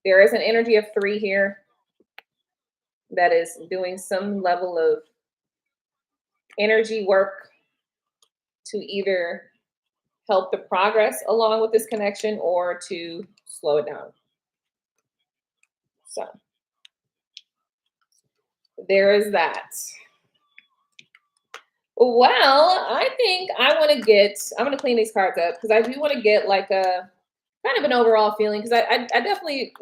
there is an energy of 3 here that is doing some level of energy work to either help the progress along with this connection or to slow it down. So there is that. Well, I think I'm going to clean these cards up because I do want to get like a kind of an overall feeling, because I'm definitely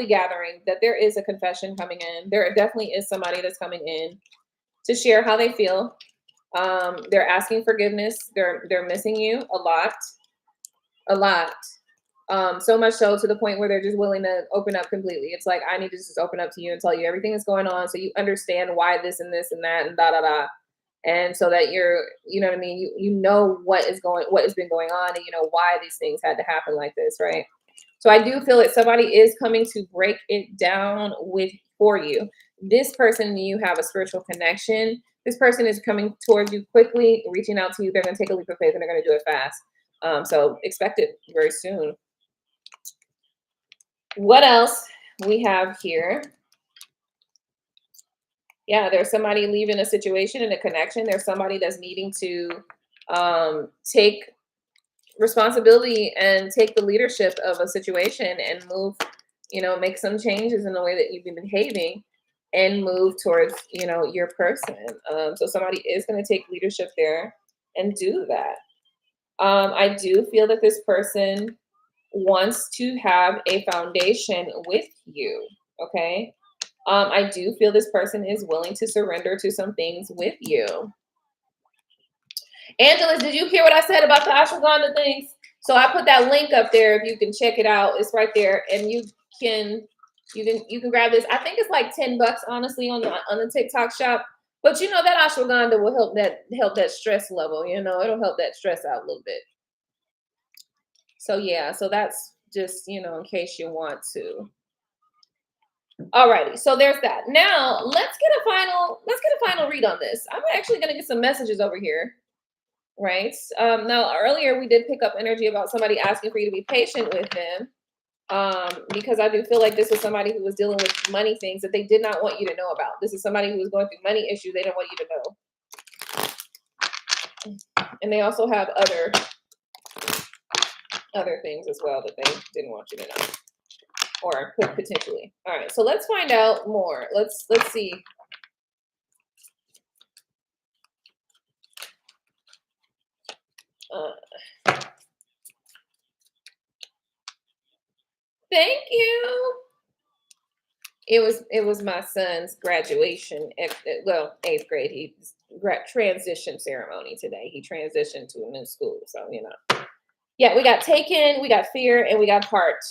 gathering that there is a confession coming in. There definitely is somebody that's coming in to share how they feel. They're asking forgiveness. They're missing you a lot. So much so to the point where they're just willing to open up completely. It's like, I need to just open up to you and tell you everything that's going on so you understand why this and this and that and da da da. And so that you know what I mean? You know what has been going on, and you know why these things had to happen like this, right? So I do feel that somebody is coming to break it down for you. This person, you have a spiritual connection. This person is coming towards you quickly, reaching out to you. They're going to take a leap of faith and they're going to do it fast. So expect it very soon. What else we have here? Yeah, there's somebody leaving a situation and a connection. There's somebody that's needing to take responsibility and take the leadership of a situation and move, make some changes in the way that you've been behaving and move towards, your person. So somebody is going to take leadership there and do that. I do feel that this person wants to have a foundation with you, okay? I do feel this person is willing to surrender to some things with you. Angela, did you hear what I said about the ashwagandha things? So I put that link up there if you can check it out. It's right there, and you can grab this. I think it's like $10 honestly on the TikTok shop. But that ashwagandha will help that stress level. It'll help that stress out a little bit. So yeah, so that's just in case you want to. Alrighty, so there's that. Now let's get a final read on this. I'm actually gonna get some messages over here, right? Now earlier we did pick up energy about somebody asking for you to be patient with them, because I do feel like this was somebody who was dealing with money things that they did not want you to know about. This is somebody who was going through money issues they didn't want you to know, and they also have other things as well that they didn't want you to know. Or could potentially. All right, so let's find out more. Let's see. Thank you. It was my son's graduation. Well, 8th grade. He transition ceremony today. He transitioned to a new school, so Yeah, we got taken, we got fear, and we got heart.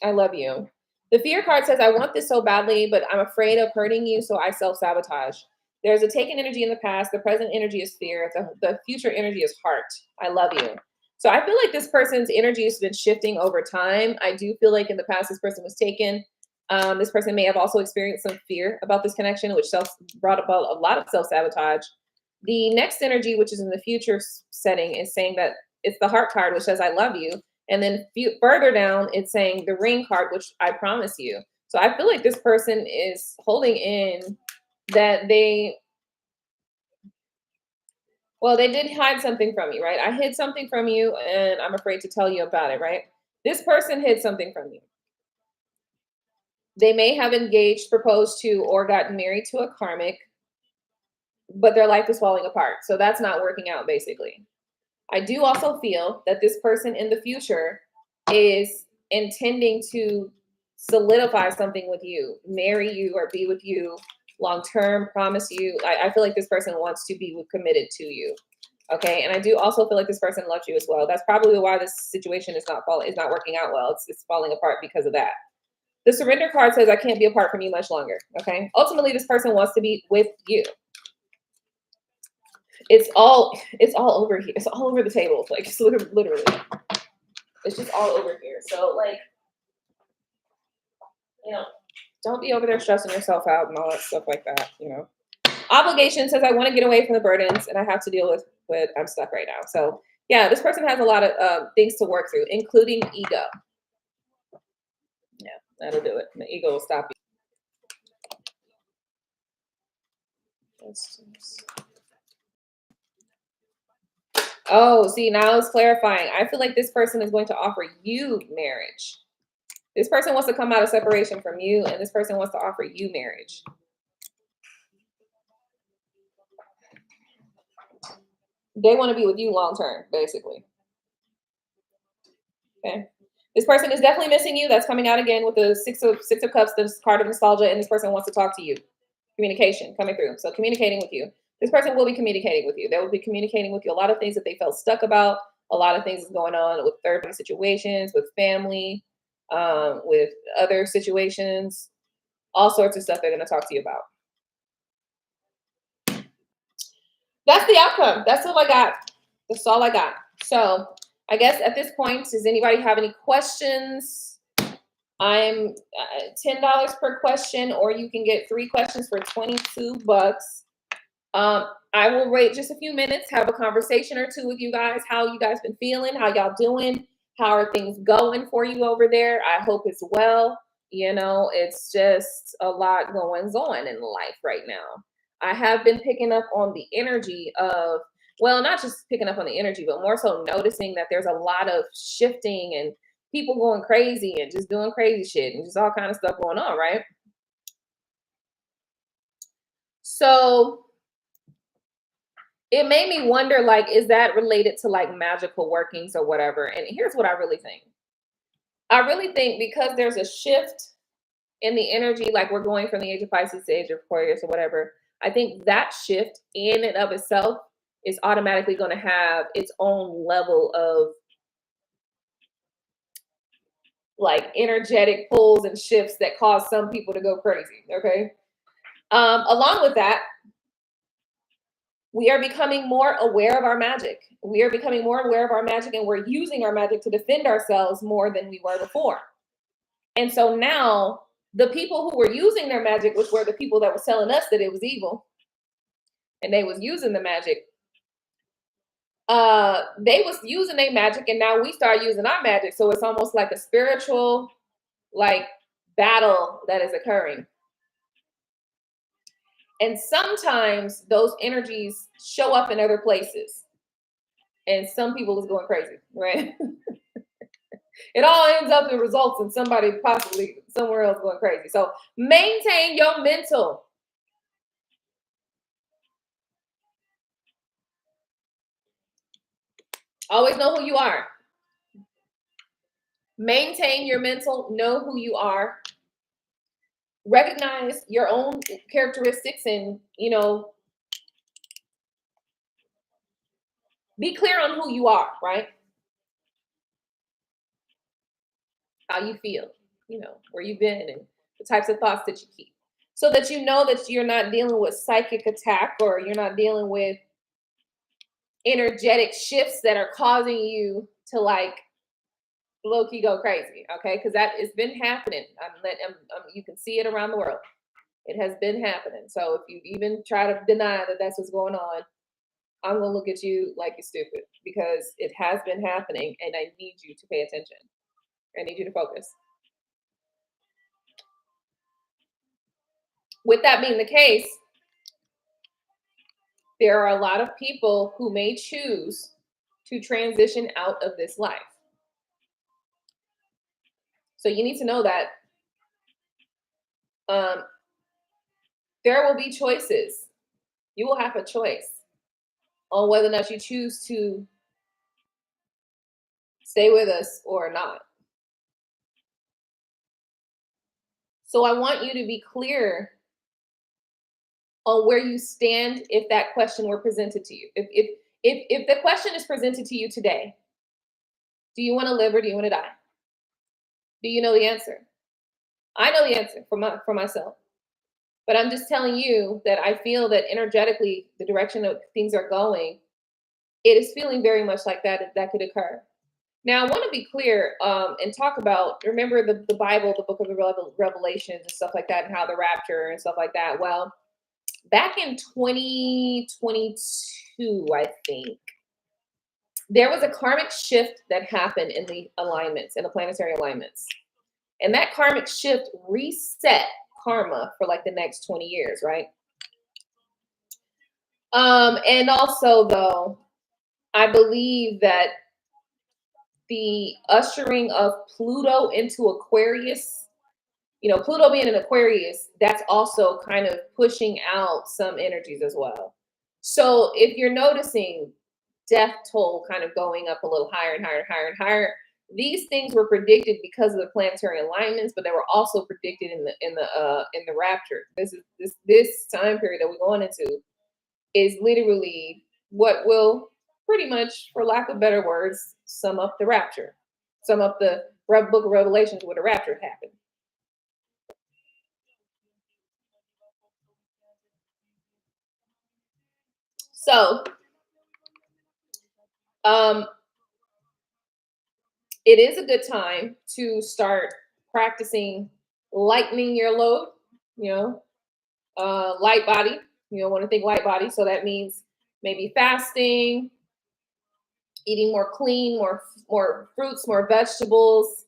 I love you. The fear card says, I want this so badly, but I'm afraid of hurting you, so I self-sabotage. There's a taken energy in the past. The present energy is fear. The future energy is heart. I love you. So I feel like this person's energy has been shifting over time. I do feel like in the past, this person was taken. This person may have also experienced some fear about this connection, which brought about a lot of self-sabotage. The next energy, which is in the future setting, is saying that it's the heart card, which says, I love you. And then further down, it's saying the ring card, which I promise you. So I feel like this person is holding in that they did hide something from you, right? I hid something from you and I'm afraid to tell you about it, right? This person hid something from you. They may have engaged, proposed to, or gotten married to a karmic, but their life is falling apart. So that's not working out, basically. I do also feel that this person in the future is intending to solidify something with you, marry you or be with you long-term, promise you. I feel like this person wants to be committed to you. Okay. And I do also feel like this person loves you as well. That's probably why this situation is not working out well. It's falling apart because of that. The surrender card says, I can't be apart from you much longer. Okay. Ultimately, this person wants to be with you. It's all over here. It's all over the table. Like, it's literally. It's just all over here. So, like, you know, don't be over there stressing yourself out and all that stuff like that, you know. Obligation says, I want to get away from the burdens and I have to deal with what I'm stuck right now. So, yeah, this person has a lot of things to work through, including ego. Yeah, that'll do it. The ego will stop you. Oh, see, now it's clarifying. I feel like this person is going to offer you marriage. This person wants to come out of separation from you, and this person wants to offer you marriage. They want to be with you long term, basically. Okay. This person is definitely missing you. That's coming out again with the six of cups, this card of nostalgia, and this person wants to talk to you. Communication coming through. So communicating with you. This person will be communicating with you. They will be communicating with you a lot of things that they felt stuck about. A lot of things is going on with third-party situations, with family, with other situations, all sorts of stuff they're going to talk to you about. That's the outcome. That's all I got. That's all I got. So I guess at this point, does anybody have any questions? I'm $10 per question, or you can get 3 questions for $22. I will wait just a few minutes, have a conversation or two with you guys. How you guys been feeling? How y'all doing? How are things going for you over there? I hope it's well. You know, it's just a lot going on in life right now. I have been picking up on the energy of, well, not just picking up on the energy, but more so noticing that there's a lot of shifting and people going crazy and just doing crazy shit and just all kind of stuff going on, right? So it made me wonder, like, is that related to like magical workings or whatever? And here's what I really think. I really think because there's a shift in the energy, like we're going from the age of Pisces to age of Aquarius or whatever, I think that shift in and of itself is automatically going to have its own level of like energetic pulls and shifts that cause some people to go crazy. Okay. Along with that, we are becoming more aware of our magic. We are becoming more aware of our magic, and we're using our magic to defend ourselves more than we were before. And so now the people who were using their magic, which were the people that were telling us that it was evil and they was using the magic, they was using their magic, and now we start using our magic. So it's almost like a spiritual like battle that is occurring. And sometimes those energies show up in other places. And some people is going crazy, right? It all ends up in results in somebody possibly somewhere else going crazy. So maintain your mental. Always know who you are. Maintain your mental. Know who you are. Recognize your own characteristics and, you know, be clear on who you are, right? How you feel, you know, where you've been and the types of thoughts that you keep. So that you know that you're not dealing with psychic attack, or you're not dealing with energetic shifts that are causing you to like low-key go crazy, okay? Because that has been happening. You can see it around the world. It has been happening. So if you even try to deny that that's what's going on, I'm going to look at you like you're stupid, because it has been happening, and I need you to pay attention. I need you to focus. With that being the case, there are a lot of people who may choose to transition out of this life. So you need to know that there will be choices. You will have a choice on whether or not you choose to stay with us or not. So I want you to be clear on where you stand if that question were presented to you. If the question is presented to you today, do you want to live or do you want to die? Do you know the answer? I know the answer for myself. But I'm just telling you that I feel that energetically, the direction that things are going, it is feeling very much like that could occur. Now, I want to be clear and talk about, remember the Bible, the book of the Revelations and stuff like that, and how the rapture and stuff like that. Well, back in 2022, I think, there was a karmic shift that happened in the alignments, in the planetary alignments. And that karmic shift reset karma for like the next 20 years, right? And also, though, I believe that the ushering of Pluto into Aquarius, Pluto being an Aquarius, that's also kind of pushing out some energies as well. So if you're noticing death toll kind of going up a little higher and higher and higher and higher, these things were predicted because of the planetary alignments, but they were also predicted in the rapture. This time period that we're going into is literally what will pretty much, for lack of better words, sum up the rapture, sum up the book of Revelations where the rapture happened. So, it is a good time to start practicing lightening your load, light body. You don't want to think light body. So that means maybe fasting, eating more clean, more fruits, more vegetables,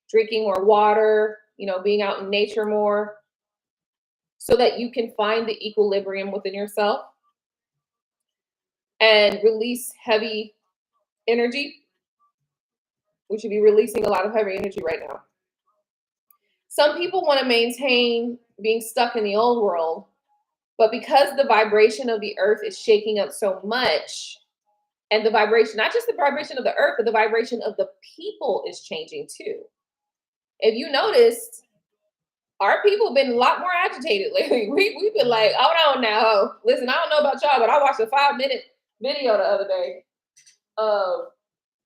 drinking more water, being out in nature more, so that you can find the equilibrium within yourself and release heavy energy. We should be releasing a lot of heavy energy right now. Some people want to maintain being stuck in the old world, but because the vibration of the earth is shaking up so much, and the vibration, not just the vibration of the earth, but the vibration of the people is changing too. If you noticed, our people have been a lot more agitated lately. We've been like, hold on now. Listen, I don't know about y'all, but I watched a 5-minute video the other day of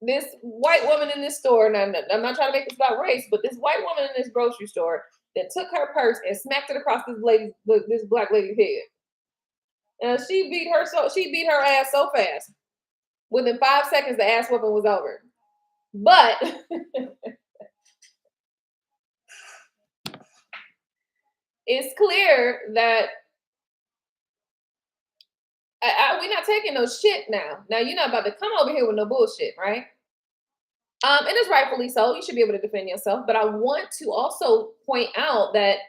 this white woman in this store. And I'm not trying to make this about race, but this white woman in this grocery store that took her purse and smacked it across this black lady's head. And she beat her ass so fast. Within 5 seconds, the ass whooping was over. But it's clear that we're not taking no shit now. Now, you're not about to come over here with no bullshit, right? And it's rightfully so. You should be able to defend yourself. But I want to also point out that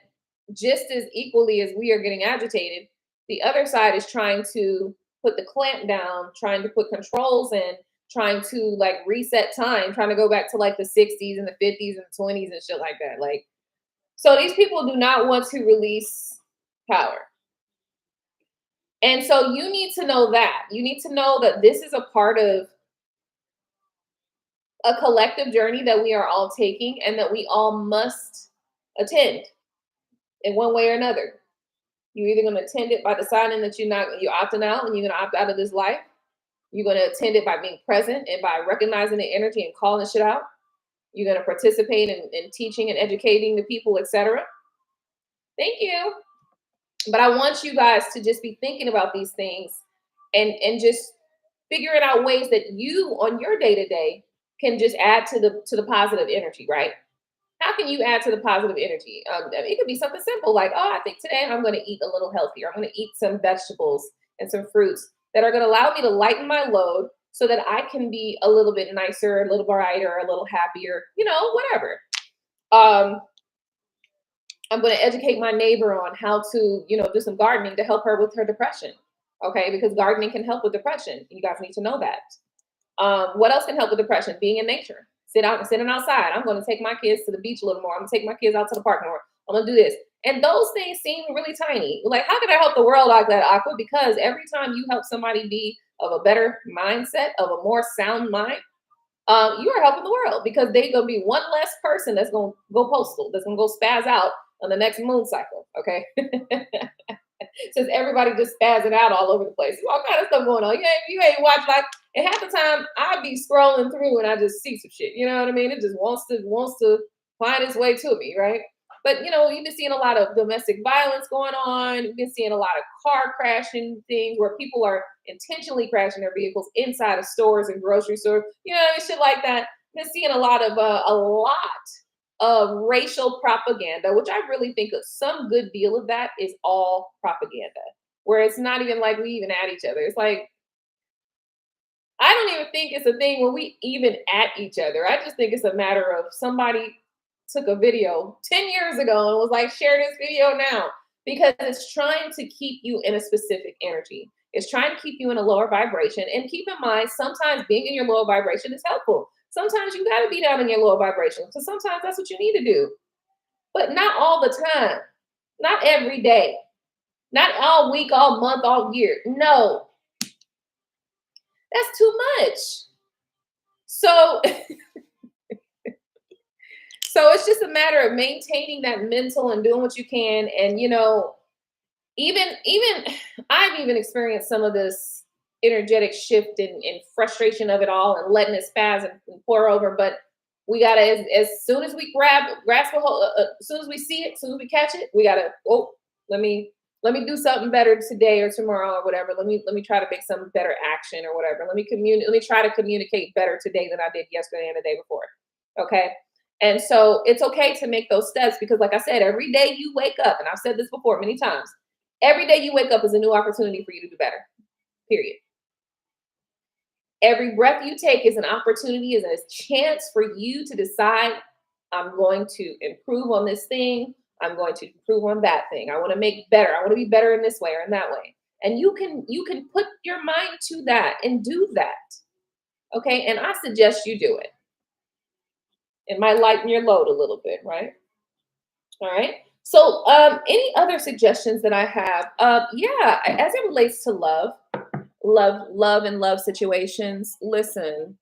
just as equally as we are getting agitated, the other side is trying to put the clamp down, trying to put controls in, trying to like reset time, trying to go back to like the 60s and the 50s and the 20s and shit like that. Like, so these people do not want to release power. And so you need to know that. You need to know that this is a part of a collective journey that we are all taking and that we all must attend in one way or another. You're either going to attend it by deciding that you're opting out and you're going to opt out of this life. You're going to attend it by being present and by recognizing the energy and calling the shit out. You're going to participate in teaching and educating the people, etc. Thank you. But I want you guys to just be thinking about these things and just figuring out ways that you on your day-to-day can just add to the positive energy, right? How can you add to the positive energy? It could be something simple like, oh, I think today I'm going to eat a little healthier. I'm going to eat some vegetables and some fruits that are going to allow me to lighten my load so that I can be a little bit nicer, a little brighter, a little happier, whatever. I'm going to educate my neighbor on how to, do some gardening to help her with her depression. Okay, because gardening can help with depression. You guys need to know that. What else can help with depression? Being in nature. Sitting outside. I'm going to take my kids to the beach a little more. I'm going to take my kids out to the park more. I'm going to do this. And those things seem really tiny. Like, how can I help the world like that, Aqua? Because every time you help somebody be of a better mindset, of a more sound mind, you are helping the world because they're going to be one less person that's going to go postal, that's going to go spaz out on the next moon cycle. Okay. Since everybody just spazzing out all over the place. There's all kind of stuff going on. You ain't watch, like, and half the time I'd be scrolling through and I just see some shit. You know what I mean? It just wants to find its way to me, right? But, you know, you've been seeing a lot of domestic violence going on. You've been seeing a lot of car crashing things where people are intentionally crashing their vehicles inside of stores and grocery stores, you know, shit like that. Been seeing a lot of racial propaganda, which I really think some good deal of that is all propaganda, where it's not even like we even at each other. It's like, I don't even think it's a thing where we even at each other. I just think it's a matter of somebody took a video 10 years ago and was like, share this video now, because it's trying to keep you in a specific energy. It's trying to keep you in a lower vibration. And keep in mind, sometimes being in your lower vibration is helpful. Sometimes you got to be down in your lower vibration. So sometimes that's what you need to do, but not all the time, not every day, not all week, all month, all year. No, that's too much. So, so it's just a matter of maintaining that mental and doing what you can. And, you know, even I've even experienced some of this energetic shift and frustration of it all and letting it spaz and pour over. But we gotta, as soon as we grasp a hold, as soon as we see it, as soon as we catch it, we gotta, oh, let me do something better today or tomorrow or whatever. Let me try to make some better action or whatever. Let me try to communicate better today than I did yesterday and the day before. Okay. And so it's okay to make those steps, because like I said, every day you wake up, and I've said this before many times, every day you wake up is a new opportunity for you to do better, period. Every breath you take is an opportunity, is a chance for you to decide, I'm going to improve on this thing. I'm going to improve on that thing. I want to make better. I want to be better in this way or in that way. And you can put your mind to that and do that. Okay. And I suggest you do it. It might lighten your load a little bit, right? All right. So any other suggestions that I have? Yeah, as it relates to love and love situations, listen,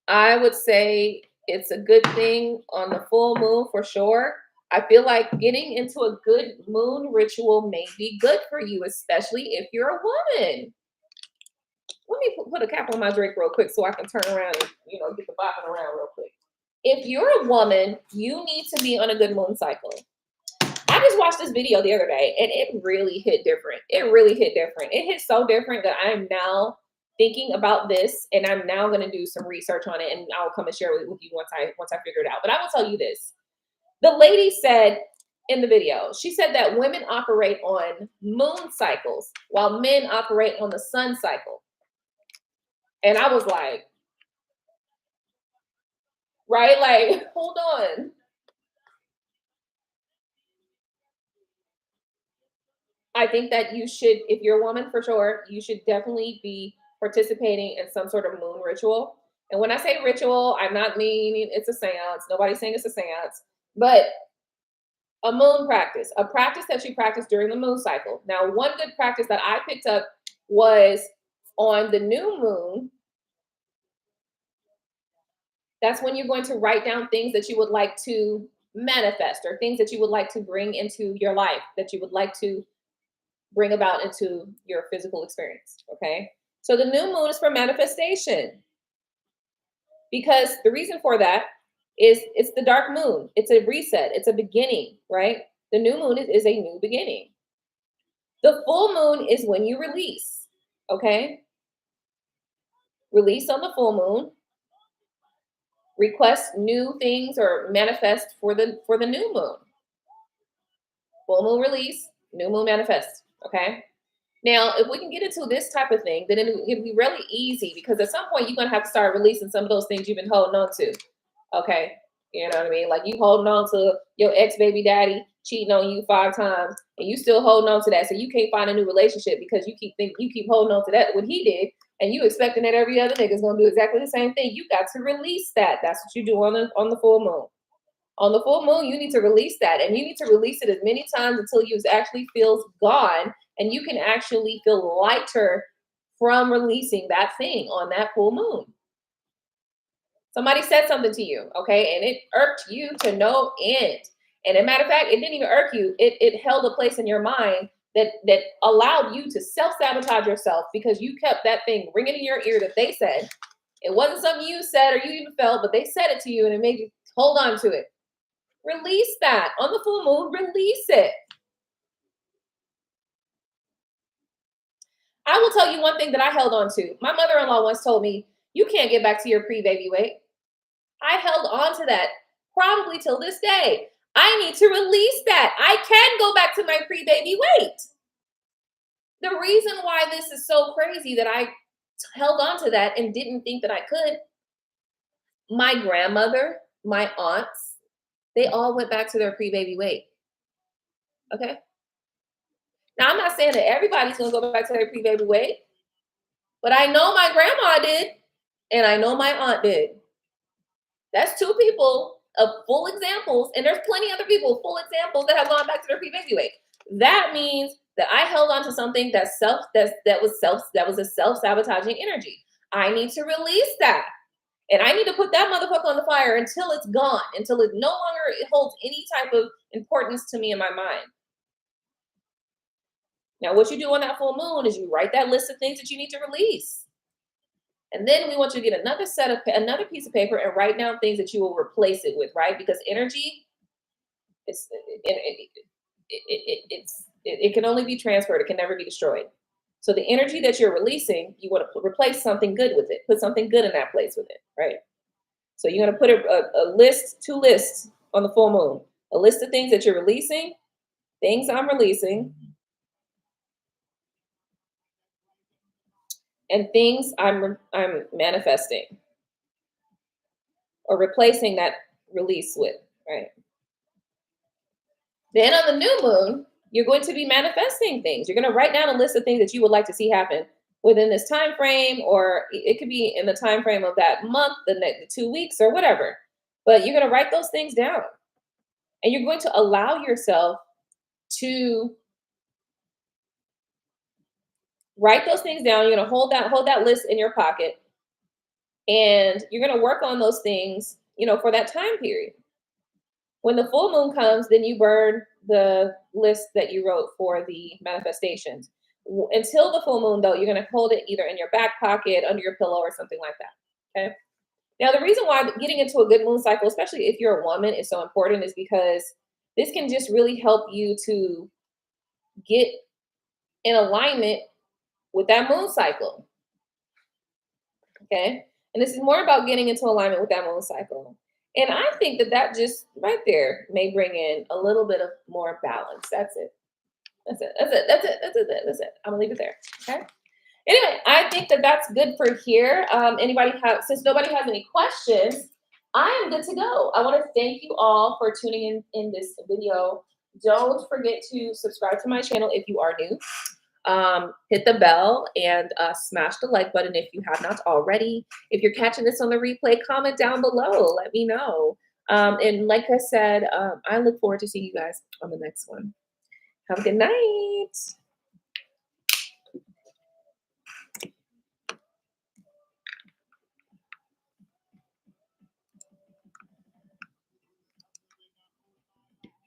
I would say it's a good thing on the full moon for sure. I feel like getting into a good moon ritual may be good for you, especially if you're a woman. Let me put a cap on my drink real quick so I can turn around and, you know, get the bopping around real quick. If you're a woman, you need to be on a good moon cycle. I just watched this video the other day and it really hit different. It really hit different. It hit so different that I'm now thinking about this, and I'm now going to do some research on it, and I'll come and share it with you once I figure it out. But I will tell you this. The lady said in the video, she said that women operate on moon cycles while men operate on the sun cycle. And I was like, right? Like, hold on. I think that you should, if you're a woman for sure, you should definitely be participating in some sort of moon ritual. And when I say ritual, I'm not meaning it's a seance. Nobody's saying it's a seance, but a moon practice, a practice that you practice during the moon cycle. Now, one good practice that I picked up was on the new moon. That's when you're going to write down things that you would like to manifest, or things that you would like to bring into your life, that you would like to bring about into your physical experience. Okay. So the new moon is for manifestation, because the reason for that is it's the dark moon. It's a reset. It's a beginning, right? The new moon is a new beginning. The full moon is when you release. Okay. Release on the full moon. Request new things or manifest for the new moon. Full moon release, new moon manifest. Okay. Now, if we can get into this type of thing, then it'll be really easy, because at some point you're going to have to start releasing some of those things you've been holding on to. Okay. You know what I mean? Like, you holding on to your ex-baby daddy cheating on you 5 times, and you still holding on to that. So you can't find a new relationship because you keep holding on to that, what he did, and you expecting that every other nigga is going to do exactly the same thing. You got to release that. That's what you do on the full moon. On the full moon, you need to release that, and you need to release it as many times until you actually feels gone, and you can actually feel lighter from releasing that thing on that full moon. Somebody said something to you, okay, and it irked you to no end. And as a matter of fact, it didn't even irk you. It held a place in your mind that allowed you to self-sabotage yourself, because you kept that thing ringing in your ear that they said. It wasn't something you said or you even felt, but they said it to you, and it made you hold on to it. Release that. On the full moon, release it. I will tell you one thing that I held on to. My mother-in-law once told me, you can't get back to your pre-baby weight. I held on to that probably till this day. I need to release that. I can go back to my pre-baby weight. The reason why this is so crazy that I held on to that and didn't think that I could, my grandmother, my aunts, they all went back to their pre-baby weight. Okay? Now, I'm not saying that everybody's going to go back to their pre-baby weight, but I know my grandma did, and I know my aunt did. That's two people of full examples, and there's plenty other people, full examples, that have gone back to their pre-baby weight. That means that I held on to something that was a self-sabotaging energy. I need to release that. And I need to put that motherfucker on the fire until it's gone, until it no longer holds any type of importance to me in my mind. Now, what you do on that full moon is you write that list of things that you need to release. And then we want you to get another piece of paper and write down things that you will replace it with, right? Because energy, it can only be transferred. It can never be destroyed. So the energy that you're releasing, you want to replace something good with it. Put something good in that place with it, right? So you're going to put a list, two lists on the full moon. A list of things that you're releasing, things I'm releasing, and things I'm manifesting or replacing that release with, right? Then on the new moon, you're going to be manifesting things. You're going to write down a list of things that you would like to see happen within this time frame, or it could be in the time frame of that month, the next 2 weeks, or whatever. But you're going to write those things down, and you're going to allow yourself to write those things down. You're going to hold that list in your pocket, and you're going to work on those things, for that time period. When the full moon comes, then you burn the list that you wrote for the manifestations. Until the full moon, though, you're going to hold it either in your back pocket, under your pillow, or something like that. Okay. Now, the reason why getting into a good moon cycle, especially if you're a woman, is so important is because this can just really help you to get in alignment with that moon cycle. Okay. And this is more about getting into alignment with that moon cycle. And I think that just right there may bring in a little bit of more balance. That's it. That's it. I'm gonna leave it there. Okay. Anyway, I think that's good for here. Since nobody has any questions, I am good to go. I want to thank you all for tuning in this video. Don't forget to subscribe to my channel if you are new. Hit the bell and smash the like button if you have not already. If you're catching this on the replay, comment down below. Let me know. And like I said, I look forward to seeing you guys on the next one. Have a good night.